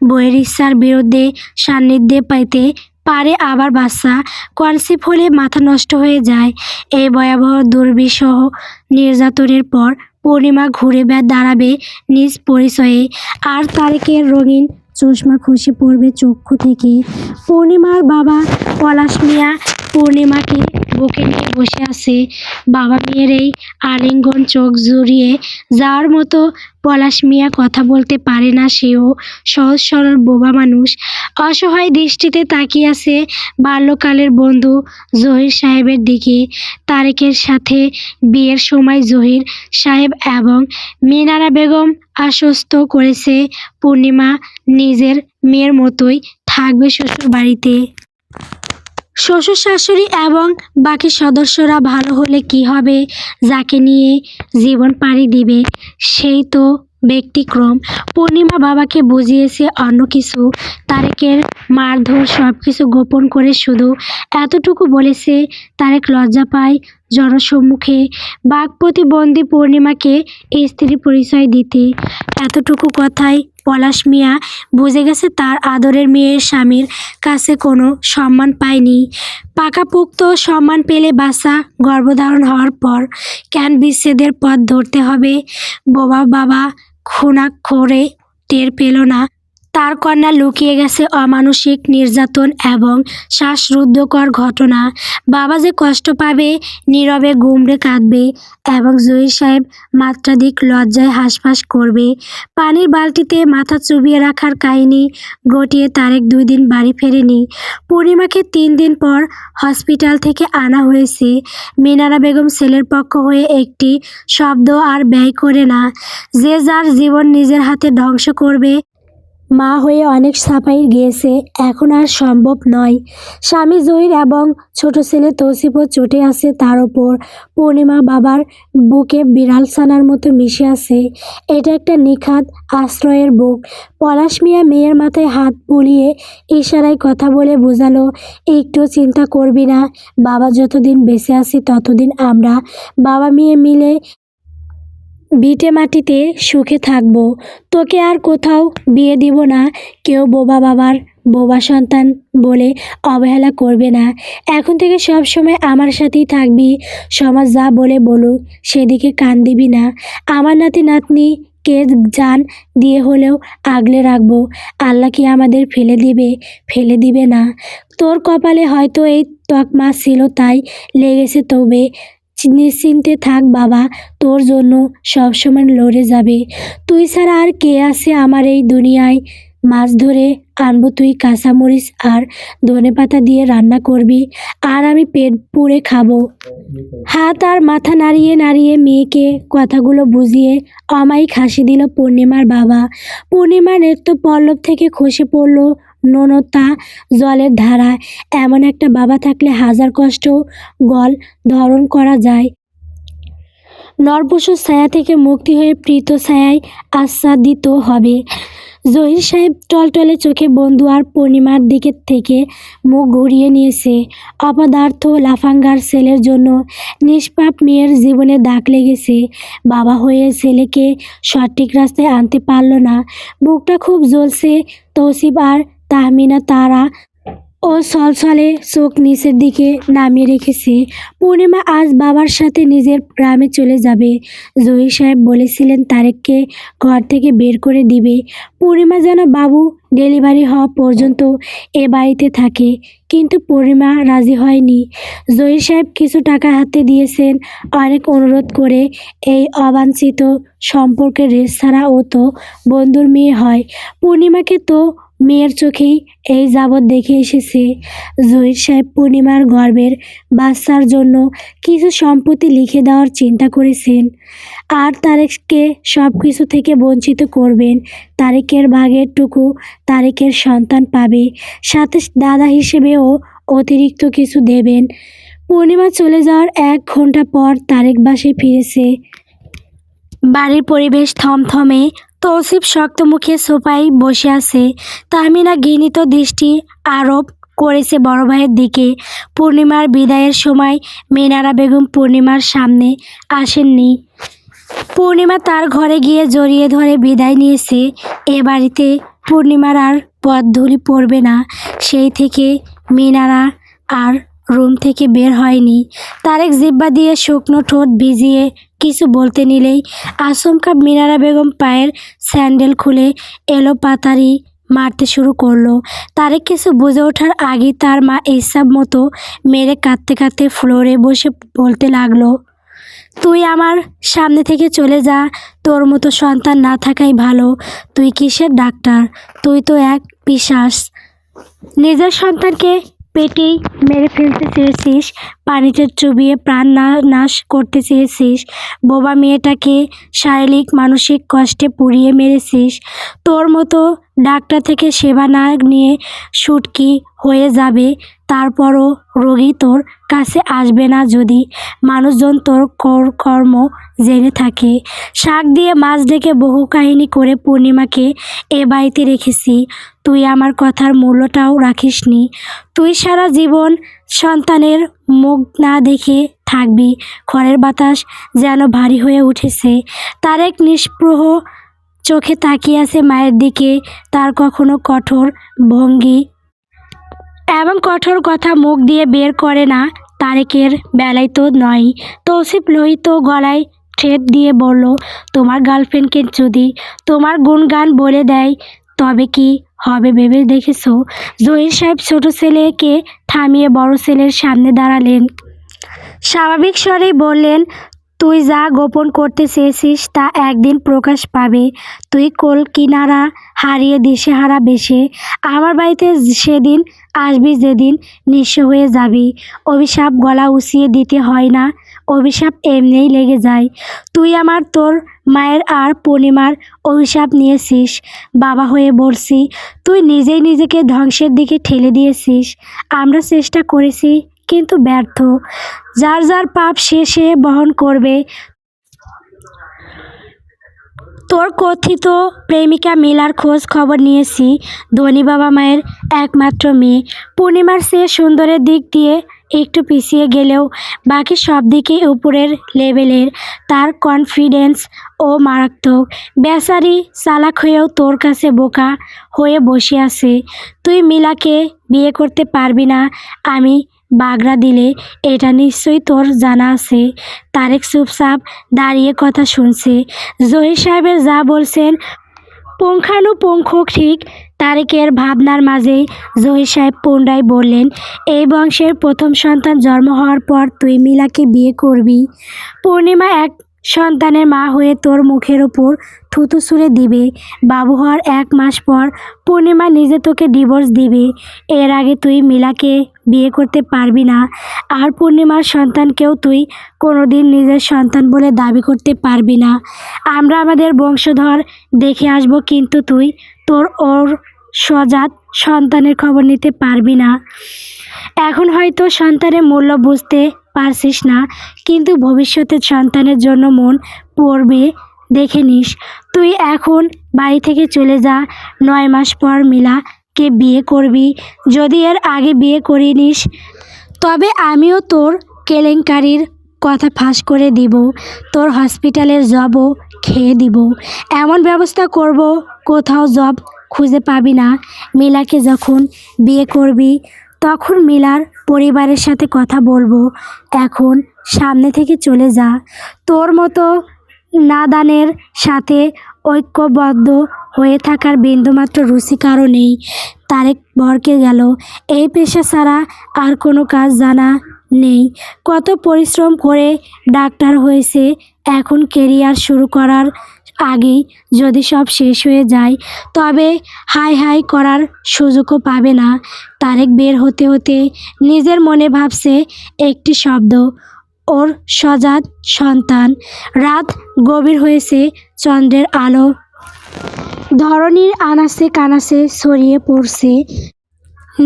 বইয়ের ইচ্ছার বিরুদ্ধে সান্নিধ্যে পাইতে পারে আবার বাচ্চা কনসিভ হলে মাথা নষ্ট হয়ে যায়। এই ভয়াবহ দুর্বিষহ নির্যাতনের পর পূর্ণিমা ঘুরে দাঁড়াবে নিজ পরিচয়ে, আর তারেকের রঙিন চশমা খসে পড়বে চক্ষু থেকে। পূর্ণিমার বাবা পলাশ মিয়া পূর্ণিমাকে বুকে নিয়ে বসে আছে। বাবা মেয়ের এই আলিঙ্গন চোখ জুড়িয়ে যাওয়ার মতো। পলাশ মিয়া কথা বলতে পারে না, সেও সহজ সরল বোবা মানুষ। অসহায় দৃষ্টিতে তাকিয়ে আছে বাল্যকালের বন্ধু জহির সাহেবের দিকে। তারেকের সাথে বিয়ের সময় জহির সাহেব এবং মিনারা বেগম আশ্বস্ত করেছে পূর্ণিমা নিজের মেয়ের মতোই থাকবে শ্বশুর বাড়িতে। শ্বশুর শাশুড়ি এবং বাকি সদস্যরা ভালো হলে কি হবে, যাকে নিয়ে জীবন পাড়ি দিবে সেই তো ব্যতিক্রম। পূর্ণিমা বাবাকে বুঝিয়েছে অন্য কিছু। তারেকের মারধর সব কিছু গোপন করে শুধু এতটুকু বলেছে, তারেক লজ্জা পায় জনসম্মুখে বাক্প্রতিবন্ধী পূর্ণিমাকে স্ত্রী পরিচয় দিতে। এতটুকু কথাই পলাশ মিয়া বুঝে গেছে তার আদরের মেয়ের স্বামীর কাছে কোনো সম্মান পায়নি। পাকাপোক্ত সম্মান পেলে বাচ্চা গর্ভধারণ হওয়ার পর কেন বিচ্ছেদের পথ ধরতে হবে? বোবা বাবা খুনাক্ষরে টের পেল না তার কন্যা লুকিয়ে গেছে অমানসিক নির্যাতন এবং শ্বাসরুদ্ধকর ঘটনা। বাবা যে কষ্ট পাবে, নীরবে গুমড়ে কাঁদবে এবং জহির সাহেব মাত্রাধিক লজ্জায় হাঁসফাঁস করবে। পানির বালতিতে মাথা চুবিয়ে রাখার কাহিনী ঘটিয়ে তারেক 2 দিন বাড়ি ফেরেনি। পূর্ণিমাকে 3 দিন পর হসপিটাল থেকে আনা হয়েছে। মিনারা বেগম ছেলের পক্ষ হয়ে একটি শব্দ আর ব্যয় করে না। যে যার জীবন নিজের হাতে ধ্বংস করবে। মা হয়ে অনেক ছাপাই গিয়েছে, এখন আর সম্ভব নয়। স্বামী জহির এবং ছোট ছেলে তৌসিফও চটে আছে তার ওপর। পূর্ণিমা বাবার বুকে বিড়াল ছানার মতো মিশে আছে। এটা একটা নিখাদ আশ্রয়ের বুক। পলাশ মিয়া মেয়ের মাথায় হাত বুলিয়ে ইশারায় কথা বলে বোঝালো, একটু চিন্তা করবি না, বাবা যতদিন বেঁচে আছি ততদিন আমরা বাবা মেয়ে মিলে ভিটে মাটিতে সুখে থাকবো। তোকে আর কোথাও বিয়ে দিব না। কেউ বোবা বাবার বোবা সন্তান বলে অবহেলা করবে না। এখন থেকে সব সময় আমার সাথেই থাকবি। সমাজ যা বলে বলুক সেদিকে কান দিবি না। আমার নাতি নাতনি কে জান দিয়ে হলেও আগলে রাখবো। আল্লাহ কি আমাদের ফেলে দিবে? ফেলে দিবে না। তোর কপালে হয়তো এই তকমা ছিল তাই লেগেছে, তবে নিশ্চিন্তে থাক, বাবা তোর জন্য সবসময় লড়ে যাবে। তুই ছাড়া আর কে আছে আমার এই দুনিয়ায়? মাছ ধরে আনবো, তুই কাঁচামরিচ আর ধনেপাতা দিয়ে রান্না করবি, আর আমি পেট পুড়ে খাবো। হাত আর মাথা নাড়িয়ে নাড়িয়ে মেয়েকে কথাগুলো বুঝিয়ে অমায়িক হাসি দিল পূর্ণিমার বাবা। পূর্ণিমার নৃত্য পল্লব থেকে খসে পড়ল নোনতা জলের ধারা। এমন একটা বাবা থাকলে হাজার কষ্ট গল ধারণ করা যায়। নরপশুর ছায়া থেকে মুক্তি হয়ে প্রীত ছায়ায় আচ্ছাদিত হবে। জহির সাহেব টলটলে চোখে বন্ধু আর পূর্ণিমার দিকে থেকে মুখ ঘুরিয়ে নিয়েছে। অপদার্থ লাফাঙ্গার ছেলের জন্য নিষ্পাপ মেয়ের জীবনে দাগ লেগেছে। বাবা হয়ে ছেলেকে সঠিক রাস্তায় আনতে পারল না। বুকটা খুব জ্বলছে। তৌসিফ আর তাহমিনা তারা ও ছলছলে চোখ নিচের দিকে নামিয়ে রেখেছে। পূর্ণিমা আজ বাবার সাথে নিজের গ্রামে চলে যাবে। জহির সাহেব বলেছিলেন তারেককে ঘর থেকে বের করে দিবে। পূর্ণিমা যেন বাবু ডেলিভারি হওয়া পর্যন্ত এ বাড়িতে থাকে, কিন্তু পূর্ণিমা রাজি হয়নি। জহির সাহেব কিছু টাকা হাতে দিয়েছেন, অনেক অনুরোধ করে। এই অবাঞ্ছিত সম্পর্কের রেশ ছাড়া ও তো বন্ধুর মেয়ে হয়। পূর্ণিমাকে তো মেয়ের চোখেই এই যাবৎ দেখে এসেছে। জহির সাহেব পূর্ণিমার গর্ভের বাচ্চার জন্য কিছু সম্পত্তি লিখে দেওয়ার চিন্তা করেছেন, আর তারেককে সব কিছু থেকে বঞ্চিত করবেন। তারেকের ভাগের টুকু তারেকের সন্তান পাবে, সাথে দাদা হিসেবেও অতিরিক্ত কিছু দেবেন। পূর্ণিমা চলে যাওয়ার 1 ঘন্টা পর তারেক বাসায় ফিরেছে। বাড়ির পরিবেশ থমথমে। তৌসিফ শক্ত মুখে সোফায় বসে আছে। তাহমিনা ঘৃণিত দৃষ্টি আরোপ করেছে বড় ভাইয়ের দিকে। পূর্ণিমার বিদায়ের সময় মিনারা বেগম পূর্ণিমার সামনে আসেননি। পূর্ণিমা তার ঘরে গিয়ে জড়িয়ে ধরে বিদায় নিয়েছে। এ বাড়িতে পূর্ণিমার আর পদধূলি পড়বে না। সেই থেকে মিনারা আর রুম থেকে বের হয়নি। তারেক জিহ্বা দিয়ে শুকনো ঠোঁট ভিজিয়ে কিছু বলতে নিলেই আচমকা মিনারা বেগম পায়ের স্যান্ডেল খুলে এলোপাতাড়ি মারতে শুরু করলো। তারেক কিছু বুঝে ওঠার আগেই তার মা হিসাব মতো মেরে কাঁদতে কাঁদতে ফ্লোরে বসে বলতে লাগলো, তুই আমার সামনে থেকে চলে যা। তোর মতো সন্তান না থাকাই ভালো। তুই কিসের ডাক্তার? তুই তো এক পিশাচ। নিজের সন্তানকে পেটেই মেরে ফেলতে চেয়েছিস, পানিতে চুবিয়ে প্রাণ নাশ করতে চেয়েছিস, বোবা মেয়েটাকে শারীরিক মানসিক কষ্টে পুড়িয়ে মেরেছিস। তোর মতো ডাক্তার থেকে সেবা না নিয়ে শুটকি হয়ে যাবে, তারপরও রোগী তোর কাছে আসবে না যদি মানুষজন তোর কর্ম জেনে থাকে। শাক দিয়ে মাছ ডেকে বহু কাহিনী করে পূর্ণিমাকে এ বাড়িতে রেখেছি। তুই আমার কথার মূল্যটাও রাখিসনি। তুই সারা জীবন সন্তানের মুখ না দেখে থাকবি। খড়ের বাতাস যেন ভারী হয়ে উঠেছে। তারেক নিষ্প্রহ চোখে তাকিয়ে আছে মায়ের দিকে। তার কখনো কঠোর ভঙ্গি এবং কঠোর কথা মুখ দিয়ে বের করে না। তারেকের বেলায় তো নয়। তৌসিফ লোহিত গলায় ঠেট দিয়ে বলল, তোমার গার্লফ্রেন্ডকে যদি তোমার গুণগান বলে দেয় তবে কি হবে ভেবে দেখেছো? জহির সাহেব ছোট ছেলেকে থামিয়ে বড় ছেলের সামনে দাঁড়ালেন। স্বাভাবিক স্বরেই বললেন, তুই যা গোপন করতে চেয়েছিস তা একদিন প্রকাশ পাবে। তুই কোল কিনারা হারিয়ে দিশেহারা বেশে আমার বাড়িতে সেদিন আসবি যেদিন নিঃস্ব হয়ে যাবি। অভিশাপ গলা উঁচিয়ে দিতে হয় না, অভিশাপ এমনিই লেগে যায়। তুই আমার, তোর মায়ের আর পূর্ণিমার অভিশাপ নিয়েছিস। বাবা হয়ে বলছি, তুই নিজেই নিজেকে ধ্বংসের দিকে ঠেলে দিয়েছিস। আমরা চেষ্টা করেছি কিন্তু ব্যর্থ। যার যার পাপ সে বহন করবে। তোর কথিত প্রেমিকা মিলার খোঁজ খবর নিয়েছি। ধনী বাবা মায়ের একমাত্র মেয়ে। পূর্ণিমার চেয়ে সুন্দরের দিক দিয়ে একটু পিছিয়ে গেলেও বাকি সব দিকেই উপরের লেভেলের। তার কনফিডেন্স ও মারাত্মক। বেচারি চালাক হয়েও তোর কাছে বোকা হয়ে বসে আছে। তুই মিলাকে বিয়ে করতে পারবি না আমি বাগড়া দিলে, এটা নিশ্চয়ই তোর জানা আছে। তারেক চুপচাপ দাঁড়িয়ে কথা শুনছে। জহির সাহেবের যা বলছেন পুঙ্খানুপুঙ্খ ঠিক। তারেকের ভাবনার মাঝেই জহির সাহেব পুনরায় বললেন, এই বংশের প্রথম সন্তান জন্ম হওয়ার পর তুই মিলাকে বিয়ে করবি। পূর্ণিমা এক সন্তানের মা হয়ে তোর মুখের ওপর থুতু ছুঁড়ে দিবে। বাবু হওয়ার 1 মাস পর পূর্ণিমা নিজে তোকে ডিভোর্স দিবে। এর আগে তুই মিলাকে বিয়ে করতে পারবি না, আর পূর্ণিমার সন্তানকেও তুই কোনোদিন নিজের সন্তান বলে দাবি করতে পারবি না। আমরা আমাদের বংশধর দেখে আসব, কিন্তু তুই তোর ওর সজাত সন্তানের খবর নিতে পারবি না। এখন হয়তো সন্তানের মূল্য বুঝতে পারছিস না, কিন্তু ভবিষ্যতের সন্তানের জন্য মন পড়বে দেখে নিস। তুই এখন বাড়ি থেকে চলে যা। 9 মাস পর মিলাকে বিয়ে করবি। যদি এর আগে বিয়ে করিনিস তবে আমিও তোর কেলেঙ্কারির কথা ফাঁস করে দিব, তোর হসপিটালের জবও খেয়ে দিব। এমন ব্যবস্থা করব কোথাও জব খুঁজে পাবি না। মিলাকে যখন বিয়ে করবি তখন মিলার পরিবারের সাথে কথা বলবো। এখন সামনে থেকে চলে যা। তোর মতো নাদানের সাথে ঐক্যবদ্ধ হয়ে থাকার বিন্দুমাত্র রুচি কারও নেই। তারেক ভরকে গেল। এই পেশা ছাড়া আর কোনো কাজ জানা নেই। কত পরিশ্রম করে ডাক্তার হয়েছে, এখন কেরিয়ার শুরু করার আগেই যদি সব শেষ হয়ে যায় তবে হাই হাই করার সুযোগও পাবে না। তারেক বের হতে হতে নিজের মনে ভাবছে একটি শব্দ, ওর সজাত সন্তান। রাত গভীর হয়েছে, চন্দ্রের আলো ধরণীর আনাচে কানাচে ছড়িয়ে পড়ছে।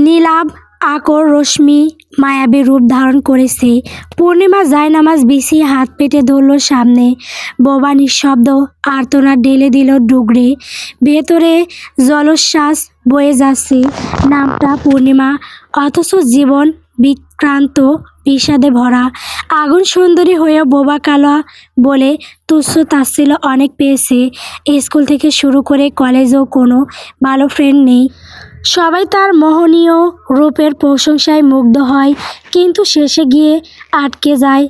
নীলাভ আকর রশ্মি মায়াবী রূপ ধারণ করেছে। পূর্ণিমা জায়নামাজ বিছিয়ে হাত পেতে ধরল সামনে। বোবা নিঃশব্দ আর্তনাদ ঢেলে দিল ডুগরে। ভেতরে জলোচ্ছ্বাস বয়ে যাচ্ছে। নামটা পূর্ণিমা, অথচ জীবন বিক্রান্ত বিষাদে ভরা। আগুন সুন্দরী হয়েও বোবা কালো বলে তুচ্ছ তাচ্ছিল্য অনেক পেয়েছে। স্কুল থেকে শুরু করে কলেজেও কোনো ভালো ফ্রেন্ড নেই। সবাই তার মোহনীয় রূপের প্রশংসায় মুগ্ধ হয়, কিন্তু শেষে গিয়ে আটকে যায়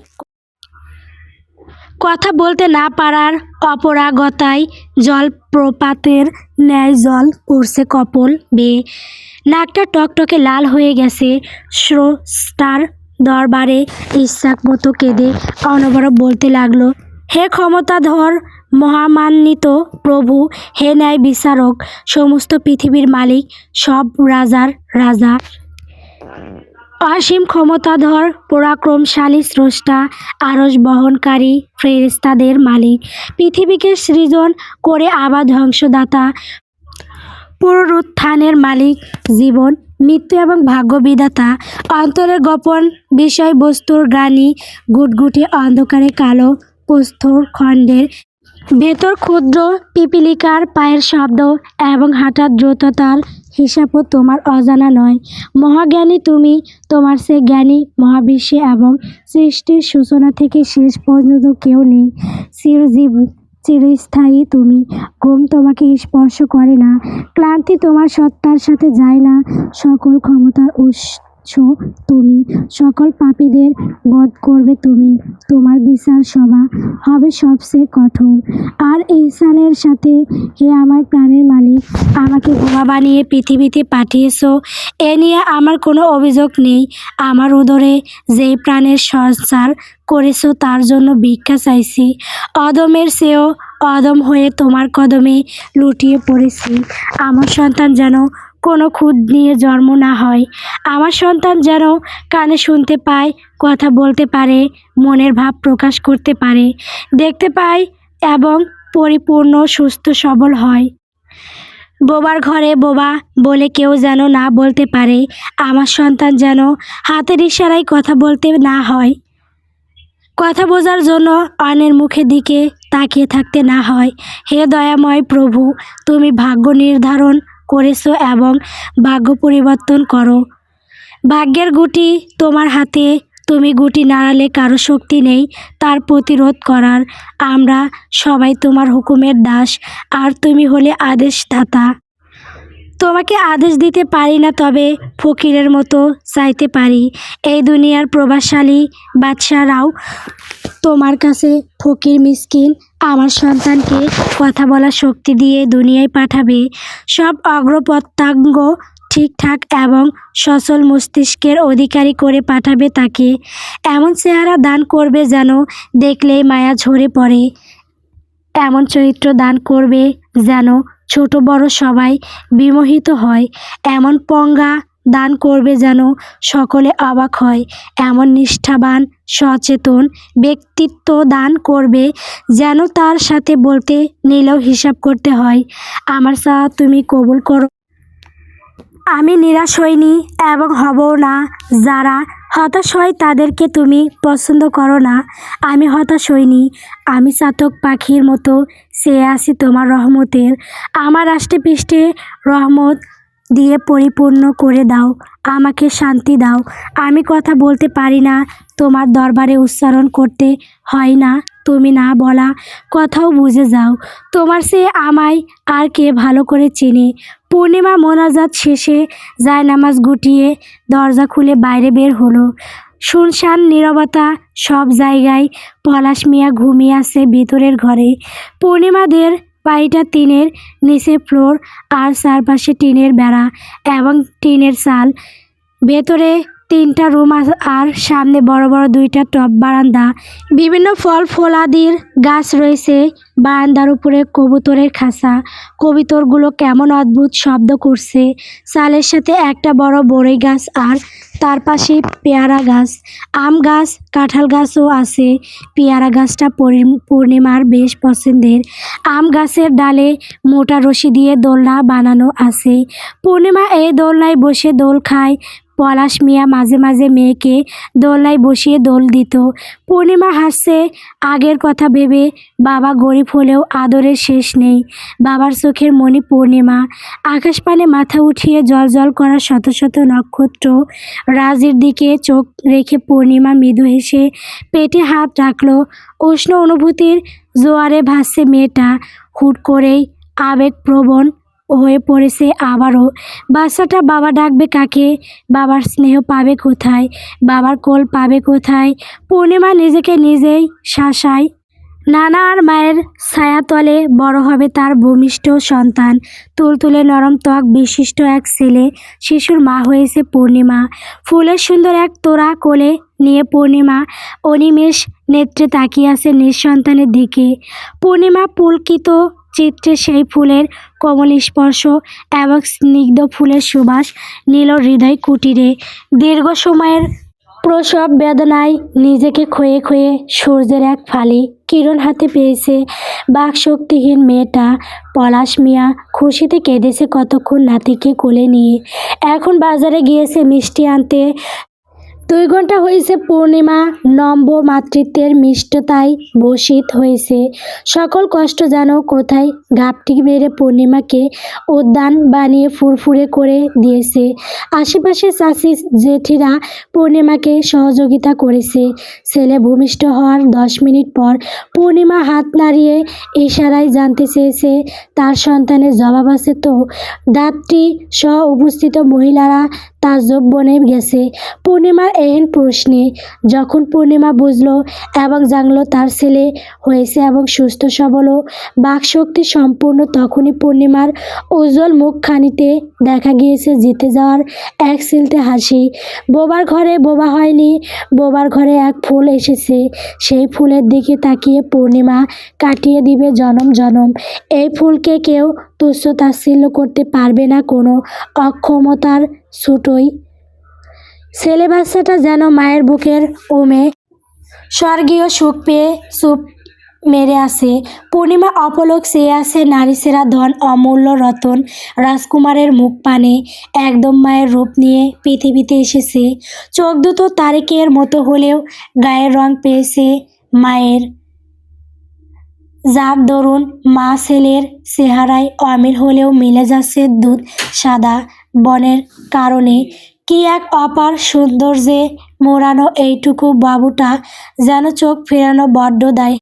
কথা বলতে না পারার অপারগতায়। জলপ্রপাতের ন্যায় জল পড়ছে কপোল বেয়ে। নাকটা টকটকে লাল হয়ে গেছে। স্রষ্টার দরবারে ইচ্ছা মতো কেঁদে অনবরত বলতে লাগলো, হে ক্ষমতাধর মহামান্বিত প্রভু, হে ন্যায় বিচারক, সমস্ত পৃথিবীর মালিক, সব রাজার রাজা, অসীম ক্ষমতাধর পরাক্রমশালী স্রষ্টা, আরশ বহনকারী ফেরেশতাদের মালিক, পৃথিবীকে সৃজন করে আবার ধ্বংসদাতা, পুনরুত্থানের মালিক, জীবন মৃত্যু এবং ভাগ্য বিধাতা, অন্তরের গোপন বিষয়বস্তুর জ্ঞানী, ঘুটঘুটে অন্ধকারে কালো প্রস্তর খণ্ডের ভেতর ক্ষুদ্র পিপীলিকার পায়ের শব্দ এবং হাঁটার দ্রুততার হিসাবও তোমার অজানা নয়। মহাজ্ঞানী তুমি, তোমার সে জ্ঞানী মহাবিশ্বে এবং সৃষ্টির সূচনা থেকে শেষ পর্যন্ত কেউ নেই। চিরজীব চিরস্থায়ী তুমি। ঘুম তোমাকে স্পর্শ করে না, ক্লান্তি তোমার সত্তার সাথে যায় না। সকল ক্ষমতার উৎস তুমি, সকল পাপীদের বধ করবে তুমি। তোমার বিচার সভা হবে সবচেয়ে কঠোর আর ইহসানের সাথে। হে আমার প্রাণের মালিক, আমাকে বোবা বানিয়ে পৃথিবীতে পাঠিয়েছো, এ নিয়ে আমার কোনো অভিযোগ নেই। আমার উদরে যেই প্রাণের সঞ্চার করেছো তার জন্য ভিক্ষা চাইছি। অদমের চেয়েও অদম হয়ে তোমার কদমে লুটিয়ে পড়েছি। আমার সন্তান যেন কোনো খুঁত নিয়ে জন্ম না হয়। আমার সন্তান যেন কানে শুনতে পায়, কথা বলতে পারে, মনের ভাব প্রকাশ করতে পারে, দেখতে পায় এবং পরিপূর্ণ সুস্থ সবল হয়। বোবার ঘরে বোবা বলে কেউ যেন না বলতে পারে। আমার সন্তান যেন হাতের ইশারায় কথা বলতে না হয়, কথা বোঝার জন্য অন্যের মুখের দিকে তাকিয়ে থাকতে না হয়। হে দয়াময় প্রভু, তুমি ভাগ্য নির্ধারণ করেছো এবং ভাগ্য পরিবর্তন করো। ভাগ্যের গুটি তোমার হাতে, তুমি গুটি নাড়ালে কারো শক্তি নেই তার প্রতিরোধ করার। আমরা সবাই তোমার হুকুমের দাস, আর তুমি হলে আদেশদাতা। তোমাকে আদেশ দিতে পারি না, তবে ফকিরের মতো চাইতে পারি। এই দুনিয়ার প্রভাবশালী বাদশারাও তোমার কাছে ফকির মিসকিন। আমার সন্তানকে কথা বলার শক্তি দিয়ে দুনিয়ায় পাঠাবে। সব অঙ্গপ্রত্যঙ্গ ঠিকঠাক এবং সচল মস্তিষ্কের অধিকারী করে পাঠাবে তাকে। এমন চেহারা দান করবে যেন দেখলেই মায়া ঝরে পড়ে। এমন চরিত্র দান করবে যেন ছোট বড় সবাই বিমোহিত হয়। এমন পঙ্গা দান করবে যেন সকলে অবাক হয়। এমন নিষ্ঠাবান সচেতন ব্যক্তিত্ব দান করবে যেন তার সাথে বলতে নিলেও হিসাব করতে হয়। আমার চাওয়া তুমি কবুল করো। আমি নিরাশ হইনি এবং হবও না। যারা হতাশ হয় তাদেরকে তুমি পছন্দ করো না। আমি হতাশ হইনি। আমি চাতক পাখির মতো চেয়ে আছি তোমার রহমতের। আমার আষ্টেপৃষ্ঠে রহমত দিয়ে পরিপূর্ণ করে দাও। আমাকে শান্তি দাও। আমি কথা বলতে পারি না, তোমার দরবারে উচ্চারণ করতে হয় না। তুমি না বলা কথাও বুঝে যাও। তোমার চেয়ে আমায় আর কে ভালো করে চেনে। পূর্ণিমা মোনাজাত শেষে জায়নামাজ গুটিয়ে দরজা খুলে বাইরে বের হলো। শুনশান নীরবতা, সব জায়গায়। পলাশ মিয়া ঘুমিয়ে আছে ভিতরের ঘরে। পূর্ণিমাদের বাড়িটা টিনের নিচে ফ্লোর, আর চারপাশে টিনের বেড়া এবং টিনের চাল। ভেতরে 3টা রুম আর সামনে বড় বড় 2টা টব বারান্দা। বিভিন্ন ফল ফলাদির গাছ রয়েছে। বারান্দার উপরে কবুতরের খাঁচা। কবুতরগুলো কেমন অদ্ভুত শব্দ করছে। চালের সাথে একটা বড় বড়ই গাছ আর তার পাশে পেয়ারা গাছ, আম গাছ, কাঁঠাল গাছও আছে। পেয়ারা গাছটা পূর্ণিমার বেশ পছন্দের। আম গাছের ডালে মোটা রশি দিয়ে দোলনা বানানো আছে। পূর্ণিমা এই দোলনায় বসে দোল খায়। পলাশ মিয়া মাঝে মাঝে মেয়েকে দোলনায় বসিয়ে দোল দিত। পূর্ণিমা হাসছে আগের কথা ভেবে। বাবা গরিব হলেও আদরের শেষ নেই। বাবার চোখের মণি পূর্ণিমা। আকাশপানে মাথা উঠিয়ে জ্বলজ্বল করা শত শত নক্ষত্র। রাজির দিকে চোখ রেখে পূর্ণিমা মৃদু হেসে পেটে হাত রাখলো। উষ্ণ অনুভূতির জোয়ারে ভাসছে মেয়েটা। হুট করেই আবেগপ্রবণ হয়ে পড়েছে আবারও। বাচ্চাটা বাবা ডাকবে কাকে? বাবার স্নেহ পাবে কোথায়? বাবার কোল পাবে কোথায়? পূর্ণিমা নিজেকে নিজেই শাসায়। নানা আর মায়ের ছায়াতলে বড় হবে তার ভূমিষ্ঠ সন্তান। তুলতুলে নরম ত্বক বিশিষ্ট এক ছেলে শিশুর মা হয়েছে পূর্ণিমা। ফুলের সুন্দর এক তোড়া কোলে নিয়ে পূর্ণিমা অনিমেষ নেত্রে তাকিয়ে আছে নিঃসন্তানের দিকে। পূর্ণিমা পুলকিত চিত্রে সেই ফুলের কোমল স্পর্শ এবং স্নিগ্ধ ফুলের সুবাস নীল হৃদয় কুটিরে। দীর্ঘ সময়ের প্রসব বেদনায় নিজেকে ক্ষয়ে ক্ষয়ে সূর্যের এক ফালি কিরণ হাতে পেয়েছে বাকশক্তিহীন মেয়েটা। পলাশ মিয়া খুশিতে কেঁদেছে কতক্ষণ নাতিকে কোলে নিয়ে। এখন বাজারে গিয়েছে মিষ্টি আনতে। 2 ঘন্টা হয়েছে। পূর্ণিমা নম্ব মাতৃত্বের মিষ্টতায় বশীত হয়েছে। সকল কষ্ট যেন কোথায় ঘাপটি মেরে পূর্ণিমাকে উদ্যান বানিয়ে ফুরফুরে করে দিয়েছে। আশেপাশে চাচি জেঠিরা পূর্ণিমাকে সহযোগিতা করেছে। ছেলে ভূমিষ্ঠ হওয়ার 10 মিনিট পর পূর্ণিমা হাত নাড়িয়ে ইশারায় জানতে চেয়েছে তার সন্তানের জবাব আছে তো। দাত্রী সহ উপস্থিত মহিলারা তাজ্জব বনে গেছে পূর্ণিমার এহেন প্রশ্নে। যখন পূর্ণিমা বুঝলো এবং জানলো তার ছেলে হয়েছে এবং সুস্থ সবল ও বাকশক্তি সম্পূর্ণ, তখনই পূর্ণিমার উজ্জ্বল মুখখানিতে দেখা গিয়েছে জিতে যাওয়ার এক চিলতে হাসি। বোবার ঘরে বোবা হয়নি, বোবার ঘরে এক ফুল এসেছে। সেই ফুলের দিকে তাকিয়ে পূর্ণিমা কাটিয়ে দিবে জনম জনম। এই ফুলকে কেউ তুচ্ছ তাচ্ছিল্য করতে পারবে না কোনো অক্ষমতার ছুটোই। ছেলে বাচ্চাটা যেন মায়ের বুকের ওমে স্বর্গীয় সুখ পেয়ে চুপ মেরে আছে। পূর্ণিমা অপলক চেয়ে আছে নারীসেরা ধন, অমূল্য রতন। রাজকুমারের মুখ পানে একদম মায়ের রূপ নিয়ে পৃথিবীতে এসেছে। চোখ দুটো তারেকের মতো হলেও গায়ের রং পেয়েছে মায়ের, যার দরুন মা ছেলের চেহারায় অমিল হলেও মিলে যাচ্ছে দুধ সাদা বনের কারণে। কি এক অপার সৌন্দর্যে মোড়ানো এইটুকু বাবুটা, যেন চোখ ফেরানো বড্ড দায়।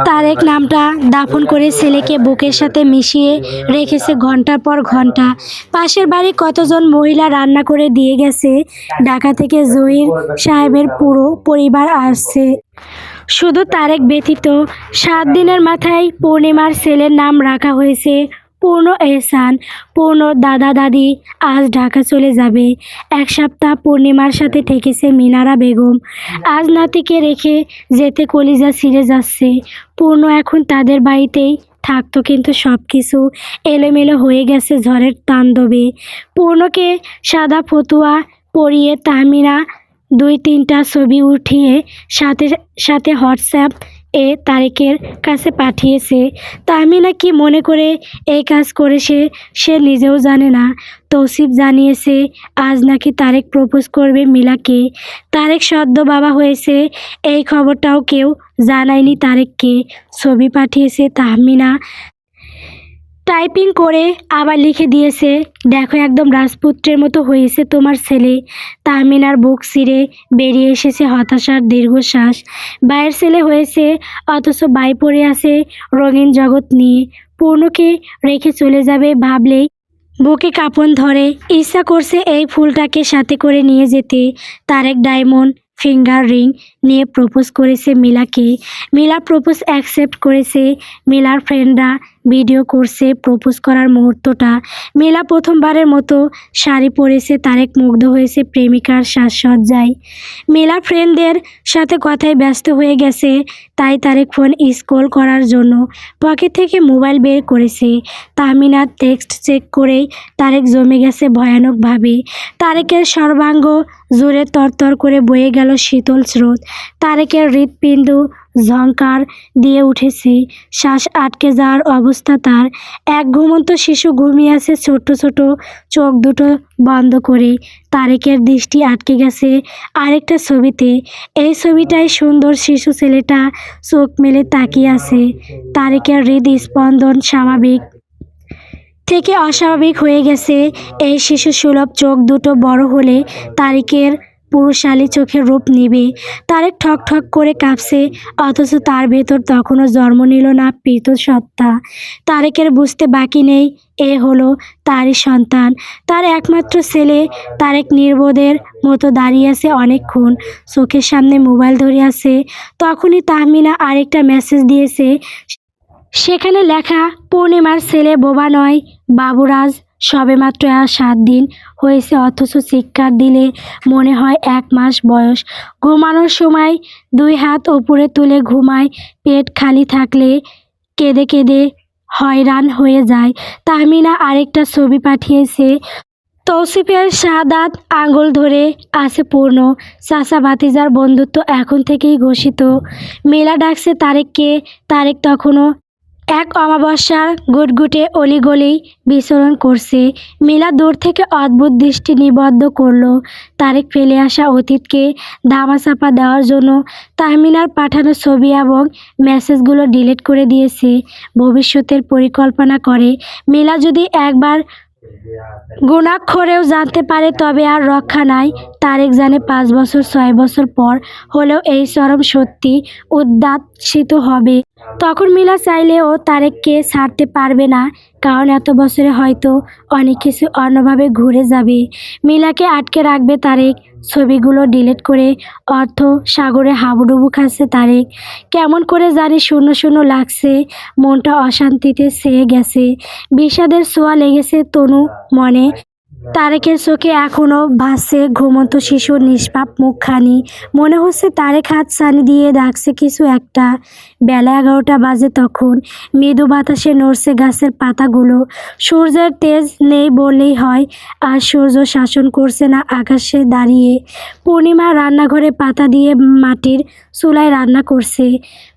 তারেক নামটা দাফন করে ছেলেকে বুকের সাথে মিশিয়ে রেখেছে ঘন্টার পর ঘন্টা। পাশের বাড়ি কতজন মহিলা রান্না করে দিয়ে গেছে। ঢাকা থেকে জহির সাহেবের পুরো পরিবার আসছে, শুধু তারেক ব্যতীত। 7 দিনের মাথায় পূর্ণিমার ছেলের নাম রাখা হয়েছে পূর্ণ এহসান। পূর্ণর দাদা দাদি আজ ঢাকা চলে যাবে। 1 সপ্তাহ পূর্ণিমার সাথে থেকেছে মিনারা বেগম। আজ নাতিকে রেখে যেতে কলিজা ছিঁড়ে যাচ্ছে। পূর্ণ এখন তাদের বাড়িতেই থাকতো, কিন্তু সব কিছু এলোমেলো হয়ে গেছে ঝড়ের তাণ্ডবে। পূর্ণকে সাদা ফতুয়া পরিয়ে তাহমিনা 2-3টা ছবি উঠিয়ে সাথে সাথে হোয়াটসঅ্যাপ তারেকের কাছে পাঠিয়েছে। তাহমিনা কি মনে করে এই কাজ করেছে সে নিজেও জানে না। তৌসিফ জানিয়েছে আজ নাকি তারেক প্রপোজ করবে মিলাকে। তারেক সদ্য বাবা হয়েছে এই খবরটাও কেউ জানায়নি তারেককে। ছবি পাঠিয়েছে তাহমিনা, টাইপিং করে আবার লিখে দিয়েছে, দেখো একদম রাজপুত্রের মতো হয়েছে তোমার ছেলে। তাহমিনার বুক চিরে বেরিয়ে এসেছে হতাশার দীর্ঘশ্বাস। ভাইয়ের ছেলে হয়েছে অথচ ভাই পড়ে আছে রঙিন জগৎ নিয়ে। পূর্ণকে রেখে চলে যাবে ভাবলেই বুকে কাঁপন ধরে। ইচ্ছা করছে এই ফুলটাকে সাথে করে নিয়ে যেতে। তারেক ডায়মন্ড ফিঙ্গার রিং নিয়ে প্রপোজ করেছে মিলাকে। মিলা প্রপোজ অ্যাকসেপ্ট করেছে। মিলার ফ্রেন্ডরা ভিডিও করছে প্রপোজ করার মুহূর্তটা। মিলা প্রথমবারের মতো শাড়ি পরেছে। তারেক মুগ্ধ হয়েছে প্রেমিকার সাজসজ্জায়। মিলা ফ্রেন্ডদের সাথে কথায় ব্যস্ত হয়ে গেছে, তাই তারেক ফোন স্ক্রল করার জন্য পকেট থেকে মোবাইল বের করেছে। তাহমিনার টেক্সট চেক করেই তারেক জমে গেছে ভয়ানকভাবে। তারেকের সর্বাঙ্গ জুড়ে তরতর করে বয়ে গেল শীতল স্রোত। তারেকের হৃৎপিণ্ড ঝংকার দিয়ে উঠেছে। শ্বাস আটকে যাওয়ার অবস্থা তার। এক ঘুমন্ত শিশু ঘুমিয়ে আছে ছোট ছোট চোখ দুটো বন্ধ করে। তারেকের দৃষ্টি আটকে গেছে আরেকটা ছবিতে। এই ছবিটায় সুন্দর শিশু ছেলেটা চোখ মেলে তাকিয়ে আছে। তারেকের হৃদস্পন্দন স্বাভাবিক থেকে অস্বাভাবিক হয়ে গেছে। এই শিশু সুলভ চোখ দুটো বড় হলে তারেকের পুরুষালী চোখের রূপ নেবে। তারেক ঠক ঠক করে কাঁপছে, অথচ তার ভেতর তখনও জন্ম নিল না প্রীত সত্তা। তারেকের বুঝতে বাকি নেই এ হলো তারই সন্তান, তার একমাত্র ছেলে। তারেক নির্বোধের মতো দাঁড়িয়ে আছে অনেকক্ষণ, চোখের সামনে মোবাইল ধরে আছে। তখনই তাহমিনা আরেকটা মেসেজ দিয়েছে। সেখানে লেখা, পূর্ণিমার ছেলে বোবা নয়, বাবুরাজ সবেমাত্র 7 দিন হয়েছে, অথচ চিৎকার দিলে মনে হয় 1 মাস বয়স। ঘুমানোর সময় 2 হাত উপরে তুলে ঘুমায়, পেট খালি থাকলে কেঁদে কেঁদে হয়রান হয়ে যায়। তাহমিনা আরেকটা ছবি পাঠিয়েছে। তৌসিফের শাহাদাত আঙুল ধরে আছে পূর্ণ। চাচা ভাতিজার বন্ধুত্ব এখন থেকেই ঘোষিত। মেলা ডাকছে তারেককে। তারেক তখনও এক অমাবস্যার গুটগুটে অলিগলি বিচরণ করছে। মিলা দূর থেকে অদ্ভুত দৃষ্টি নিবদ্ধ করল। তারেক ফেলে আসা অতীতকে ধামাচাপা দেওয়ার জন্য তাহমিনার পাঠানো ছবি এবং মেসেজগুলো ডিলিট করে দিয়েছে। ভবিষ্যতের পরিকল্পনা করে। মিলা যদি একবার গুণাক্ষরেও জানতে পারে তবে আর রক্ষা নাই। তারেক জানে 5 বছর 6 বছর পর হলেও এই চরম সত্যি উদ্ঘাটিত হবে। তখন মিলা চাইলেও তারেককে ছাড়তে পারবে না, কারণ এত বছরে হয়তো অনেক কিছু অন্যভাবে ঘুরে যাবে। মিলাকে আটকে রাখবে তারেক। ছবিগুলো ডিলিট করে অর্থ সাগরে হাবুডুবু খাচ্ছে তারেক। কেমন করে জানি শূন্য শূন্য লাগছে, মনটা অশান্তিতে ছেয়ে গেছে। বিষাদের ছোঁয়া লেগেছে তনু মনে। তারেকের চোখে এখনও ভাসছে ঘুমন্ত শিশুর নিষ্পাপ মুখখানি। মনে হচ্ছে তারেক হাত ছানি দিয়ে ডাকছে কিছু একটা। বেলা 11টা বাজে তখন। মৃদু বাতাসে নড়ছে গাছের পাতাগুলো। সূর্যের তেজ নেই বললেই হয়, আর সূর্য শাসন করছে না আকাশে দাঁড়িয়ে। পূর্ণিমা রান্নাঘরে পাতা দিয়ে মাটির চুলায় রান্না করছে।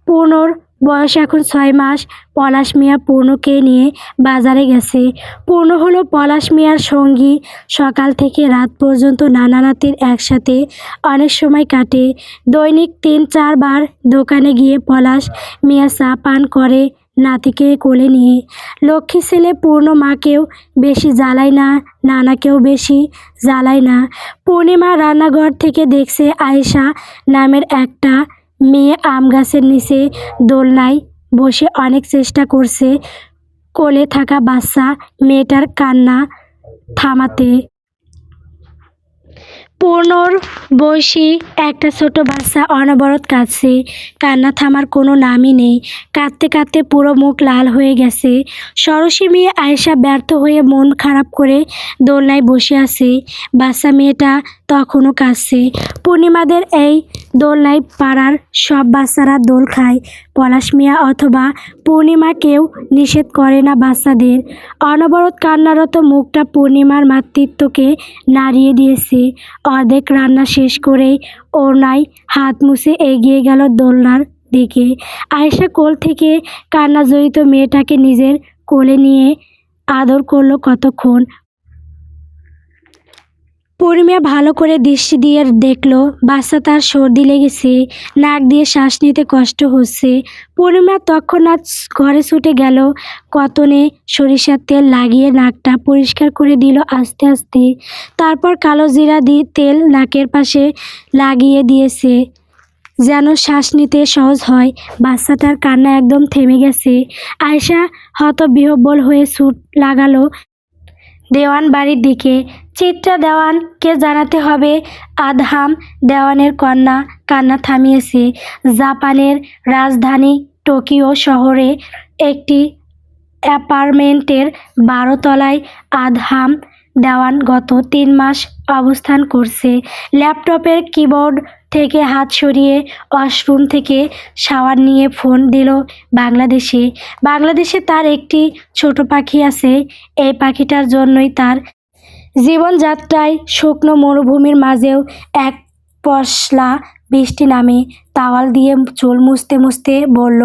পূর্ণর বয়স এখন 6 মাস। পলাশ মিয়া পূর্ণকে নিয়ে বাজারে গেছে। পূর্ণ হলো পলাশ মিয়ার সঙ্গী। সকাল থেকে রাত পর্যন্ত নানা নাতির একসাথে অনেক সময় কাটে। দৈনিক 3-4 বার দোকানে গিয়ে পলাশ মিয়া চা পান করে নাতিকে কোলে নিয়ে। লক্ষ্মী ছেলে পূর্ণ মাকেও বেশি জ্বালায় না, নানাকেও বেশি জ্বালায় না। পূর্ণিমা রান্নাঘর থেকে দেখছে আয়েশা নামের একটা মেয়ে আম গাছের নিচে দোলনায় বসে অনেক চেষ্টা করছে কোলে থাকা বাচ্চা মেয়েটার কান্না থামাতে। পূর্ণর বয়সী একটা ছোট বাচ্চা অনবরত কাঁদছে, কান্না থামার কোনো নামই নেই। কাঁদতে কাঁদতে পুরো মুখ লাল হয়ে গেছে। ষোড়শী মেয়ে আয়েশা ব্যর্থ হয়ে মন খারাপ করে দোলনায় বসে আছে। বাচ্চা মেয়েটা তখনও কাঁদছে। পূর্ণিমাদের এই দোলনায় পাড়ার সব বাচ্চারা দোল খায়। পলাশ মিয়া অথবা পূর্ণিমা কেউ নিষেধ করে না বাচ্চাদের। অনবরত কান্নারত মুখটা পূর্ণিমার মাতৃত্বকে নাড়িয়ে দিয়েছে। অর্ধেক রান্না শেষ করেই ওড়নায় হাত মুছে এগিয়ে গেল দোলনার দিকে। আয়েশা কোল থেকে কান্নাজড়িত মেয়েটাকে নিজের কোলে নিয়ে আদর করলো কতক্ষণ। পূর্ণিমা ভালো করে দৃষ্টি দিয়ে দেখলো বাচ্চা তার সর্দি লেগেছে, নাক দিয়ে শ্বাস নিতে কষ্ট হচ্ছে। পূর্ণিমা তৎক্ষণাৎ ঘরে ছুটে গেল, কতনে সরিষার তেল লাগিয়ে নাকটা পরিষ্কার করে দিল আস্তে আস্তে। তারপর কালো জিরা দিয়ে তেল নাকের পাশে লাগিয়ে দিয়েছে যেন শ্বাস নিতে সহজ হয়। বাচ্চাটার কান্না একদম থেমে গেছে। আয়েশা হতবিহ্বল হয়ে ছুট লাগালো দেওয়ান বাড়ির দিকে। চিত্রা দেওয়ানকে জানাতে হবে আদহাম দেওয়ানের কন্যা কান্না থামিয়েছে। জাপানের রাজধানী টোকিও শহরে একটি অ্যাপার্টমেন্টের 12 তলায় আদহাম দেওয়ান গত 3 মাস অবস্থান করছে। ল্যাপটপের কিবোর্ড থেকে হাত সরিয়ে ওয়াশরুম থেকে শাওয়ার নিয়ে ফোন দিল বাংলাদেশে। বাংলাদেশে তার একটি ছোট পাখি আছে। এই পাখিটার জন্যই তার জীবনযাত্রায় শুকনো মরুভূমির মাঝেও এক পশলা বৃষ্টি নামে। তাওয়াল দিয়ে চুল মুছতে মুছতে বলল,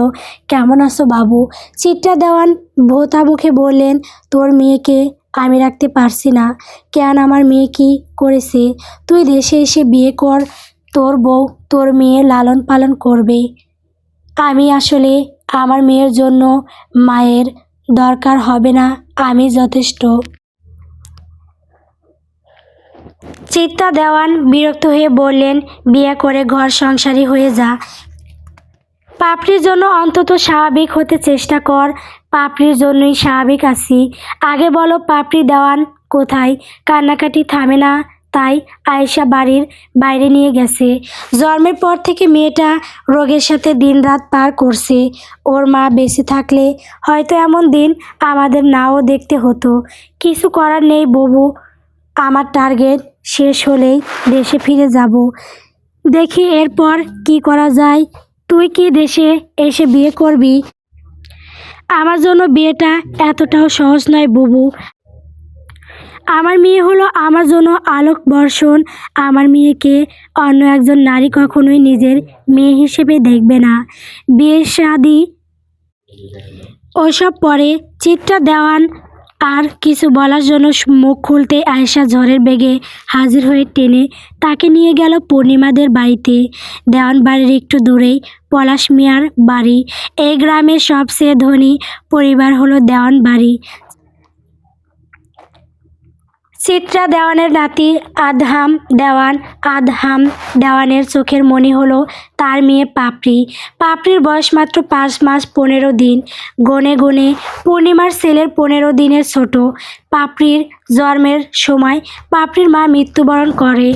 কেমন আছো বাবু? চিত্রা দেওয়ান ভোঁতা মুখে বললেন, তোর মেয়েকে আমি রাখতে পারছি না। কেন? আমার মেয়ে কি করেছে? তুই দেশে এসে বিয়ে কর, তোর বউ তোর মেয়ে লালন পালন করবে। আমি আসলে আমার মেয়ের জন্য মায়ের দরকার হবে না, আমি যথেষ্ট। চিত্রা দেওয়ান বিরক্ত হয়ে বললেন, বিয়ে করে ঘর সংসারী হয়ে যা। পাপড়ির জন্য অন্তত স্বাভাবিক হতে চেষ্টা কর। পাপড়ির জন্যই স্বাভাবিক আছি। আগে বলো পাপড়ি দেওয়ান কোথায়? কান্নাকাটি থামে না, তাই আয়েশা বাড়ির বাইরে নিয়ে গেছে। জন্মের পর থেকে মেয়েটা রোগের সাথে দিনরাত পার করছে। ওর মা বেঁচে থাকলে হয়তো এমন দিন আমাদের নাও দেখতে হতো। কিছু করার নেই বাবু, আমার টার্গেট শেষ হলেই দেশে ফিরে যাব। দেখি এরপর কি করা যায়। তুই কি দেশে এসে বিয়ে করবি? আমার জন্য বিয়েটা এতটাও সহজ নয় বুবু। আমার মেয়ে হলো আমার জন্য আলোক বর্ষণ। আমার মেয়েকে অন্য একজন নারী কখনোই নিজের মেয়ে হিসেবে দেখবে না। বিয়ে শাদী ওসব পরে। চিত্রা দেওয়ান আর কিছু বলার জন্য মুখ খুলতে আয়েশা ঝড়ের বেগে হাজির হয়ে টেনে তাকে নিয়ে গেল পূর্ণিমাদের বাড়িতে। দেওয়ান বাড়ির একটু দূরেই পলাশ মিয়ার বাড়ি। এই গ্রামের সবচেয়ে ধনী পরিবার হলো দেওয়ান বাড়ি। চিত্রা দেওয়ানের নাতি আদহাম দেওয়ান। আদহাম দেওয়ানের চোখের মনি হলো তার মেয়ে পাপড়ি। পাপড়ির বয়স মাত্র 5 মাস 15 দিন। গনে গনে পূর্ণিমার ছেলের 15 দিনের ছোট। পাপড়ির জন্মের সময় পাপড়ির মা মৃত্যুবরণ করে।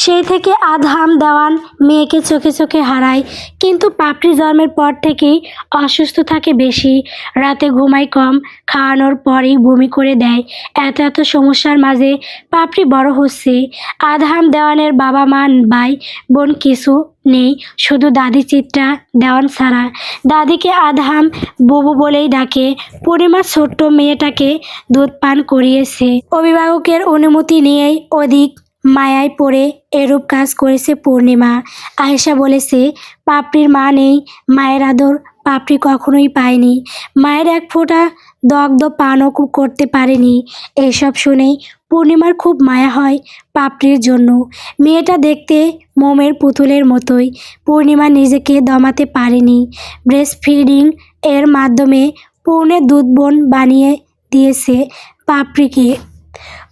সেই থেকে আদহাম দেওয়ান মেয়েকে চোখে চোখে হারায়। কিন্তু পাপড়ি জন্মের পর থেকেই অসুস্থ থাকে বেশি। রাতে ঘুমায় কম, খাওয়ানোর পরেই বমি করে দেয়। এত এত সমস্যার মাঝে পাপড়ি বড় হচ্ছে। আদহাম দেওয়ানের বাবা মা ভাই বোন কিছু নেই, শুধু দাদি চিত্রা দেওয়ান ছাড়া। দাদিকে আদহাম বুবু বলেই ডাকে। পূর্ণিমার ছোট্ট মেয়েটাকে দুধ পান করিয়েছে। অভিভাবকের অনুমতি নিয়েই অধিক মায়ায় পড়ে এরূপ কাজ করেছে পূর্ণিমা। আয়েশা বলেছে, পাপড়ির মা নেই, মায়ের আদর পাপড়ি কখনোই পায়নি। মায়ের এক ফোঁটা দগ্ধ পানও করতে পারেনি। এসব শুনেই পূর্ণিমার খুব মায়া হয় পাপড়ির জন্য। মেয়েটা দেখতে মোমের পুতুলের মতোই। পূর্ণিমা নিজেকে দমাতে পারেনি। ব্রেস্ট ফিডিং এর মাধ্যমে পূর্ণের দুধ বোন বানিয়ে দিয়েছে পাপড়িকে।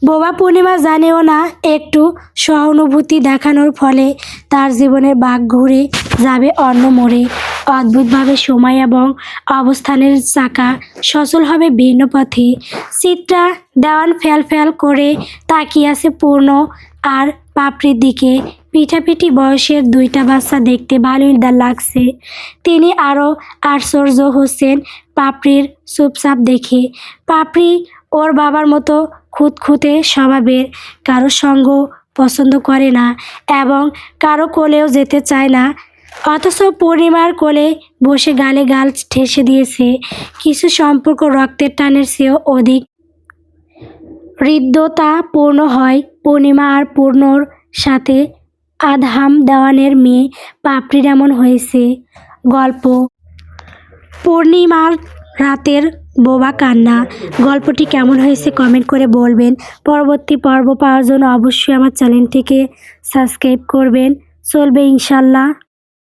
বোবা পূর্ণিমা জানেও না একটু সহানুভূতি দেখানোর ফলে তার জীবনের বাঁক ঘুরে যাবে অন্য মোড়ে। অদ্ভুতভাবে সময় এবং অবস্থানের চাকা সচল হবে ভিন্ন পথে। চিত্রা দেওয়ান ফ্যাল ফ্যাল করে তাকিয়ে আছে পূর্ণ আর পাপড়ির দিকে। পিঠাপিঠি বয়সের 2টা বাচ্চা দেখতে ভালোই লাগছে। তিনি আরও আশ্চর্য হচ্ছেন পাপড়ির চুপচাপ দেখে। পাপড়ি ওর বাবার মতো খুঁতখুঁতে স্বভাবের, কারো সঙ্গ পছন্দ করে না এবং কারো কোলেও যেতে চায় না। অথচ পূর্ণিমার কোলে বসে গালে গাল ঠেসে দিয়েছে। কিছু সম্পর্ক রক্তের টানের চেয়েও অধিক হৃদ্যতাপূর্ণ হয়। পূর্ণিমা আর পূর্ণর সাথে আদহাম দেওয়ানের মেয়ে পাপড়ির এমন হয়েছে। গল্প পূর্ণিমার রাতের বোবা কান্না। গল্পটি কেমন হয়েছে কমেন্ট করে বলবেন। পরবর্তী পর্ব পাওয়ার জন্য অবশ্যই আমার চ্যানেলটিকে সাবস্ক্রাইব করবেন। চলবে ইনশাল্লাহ।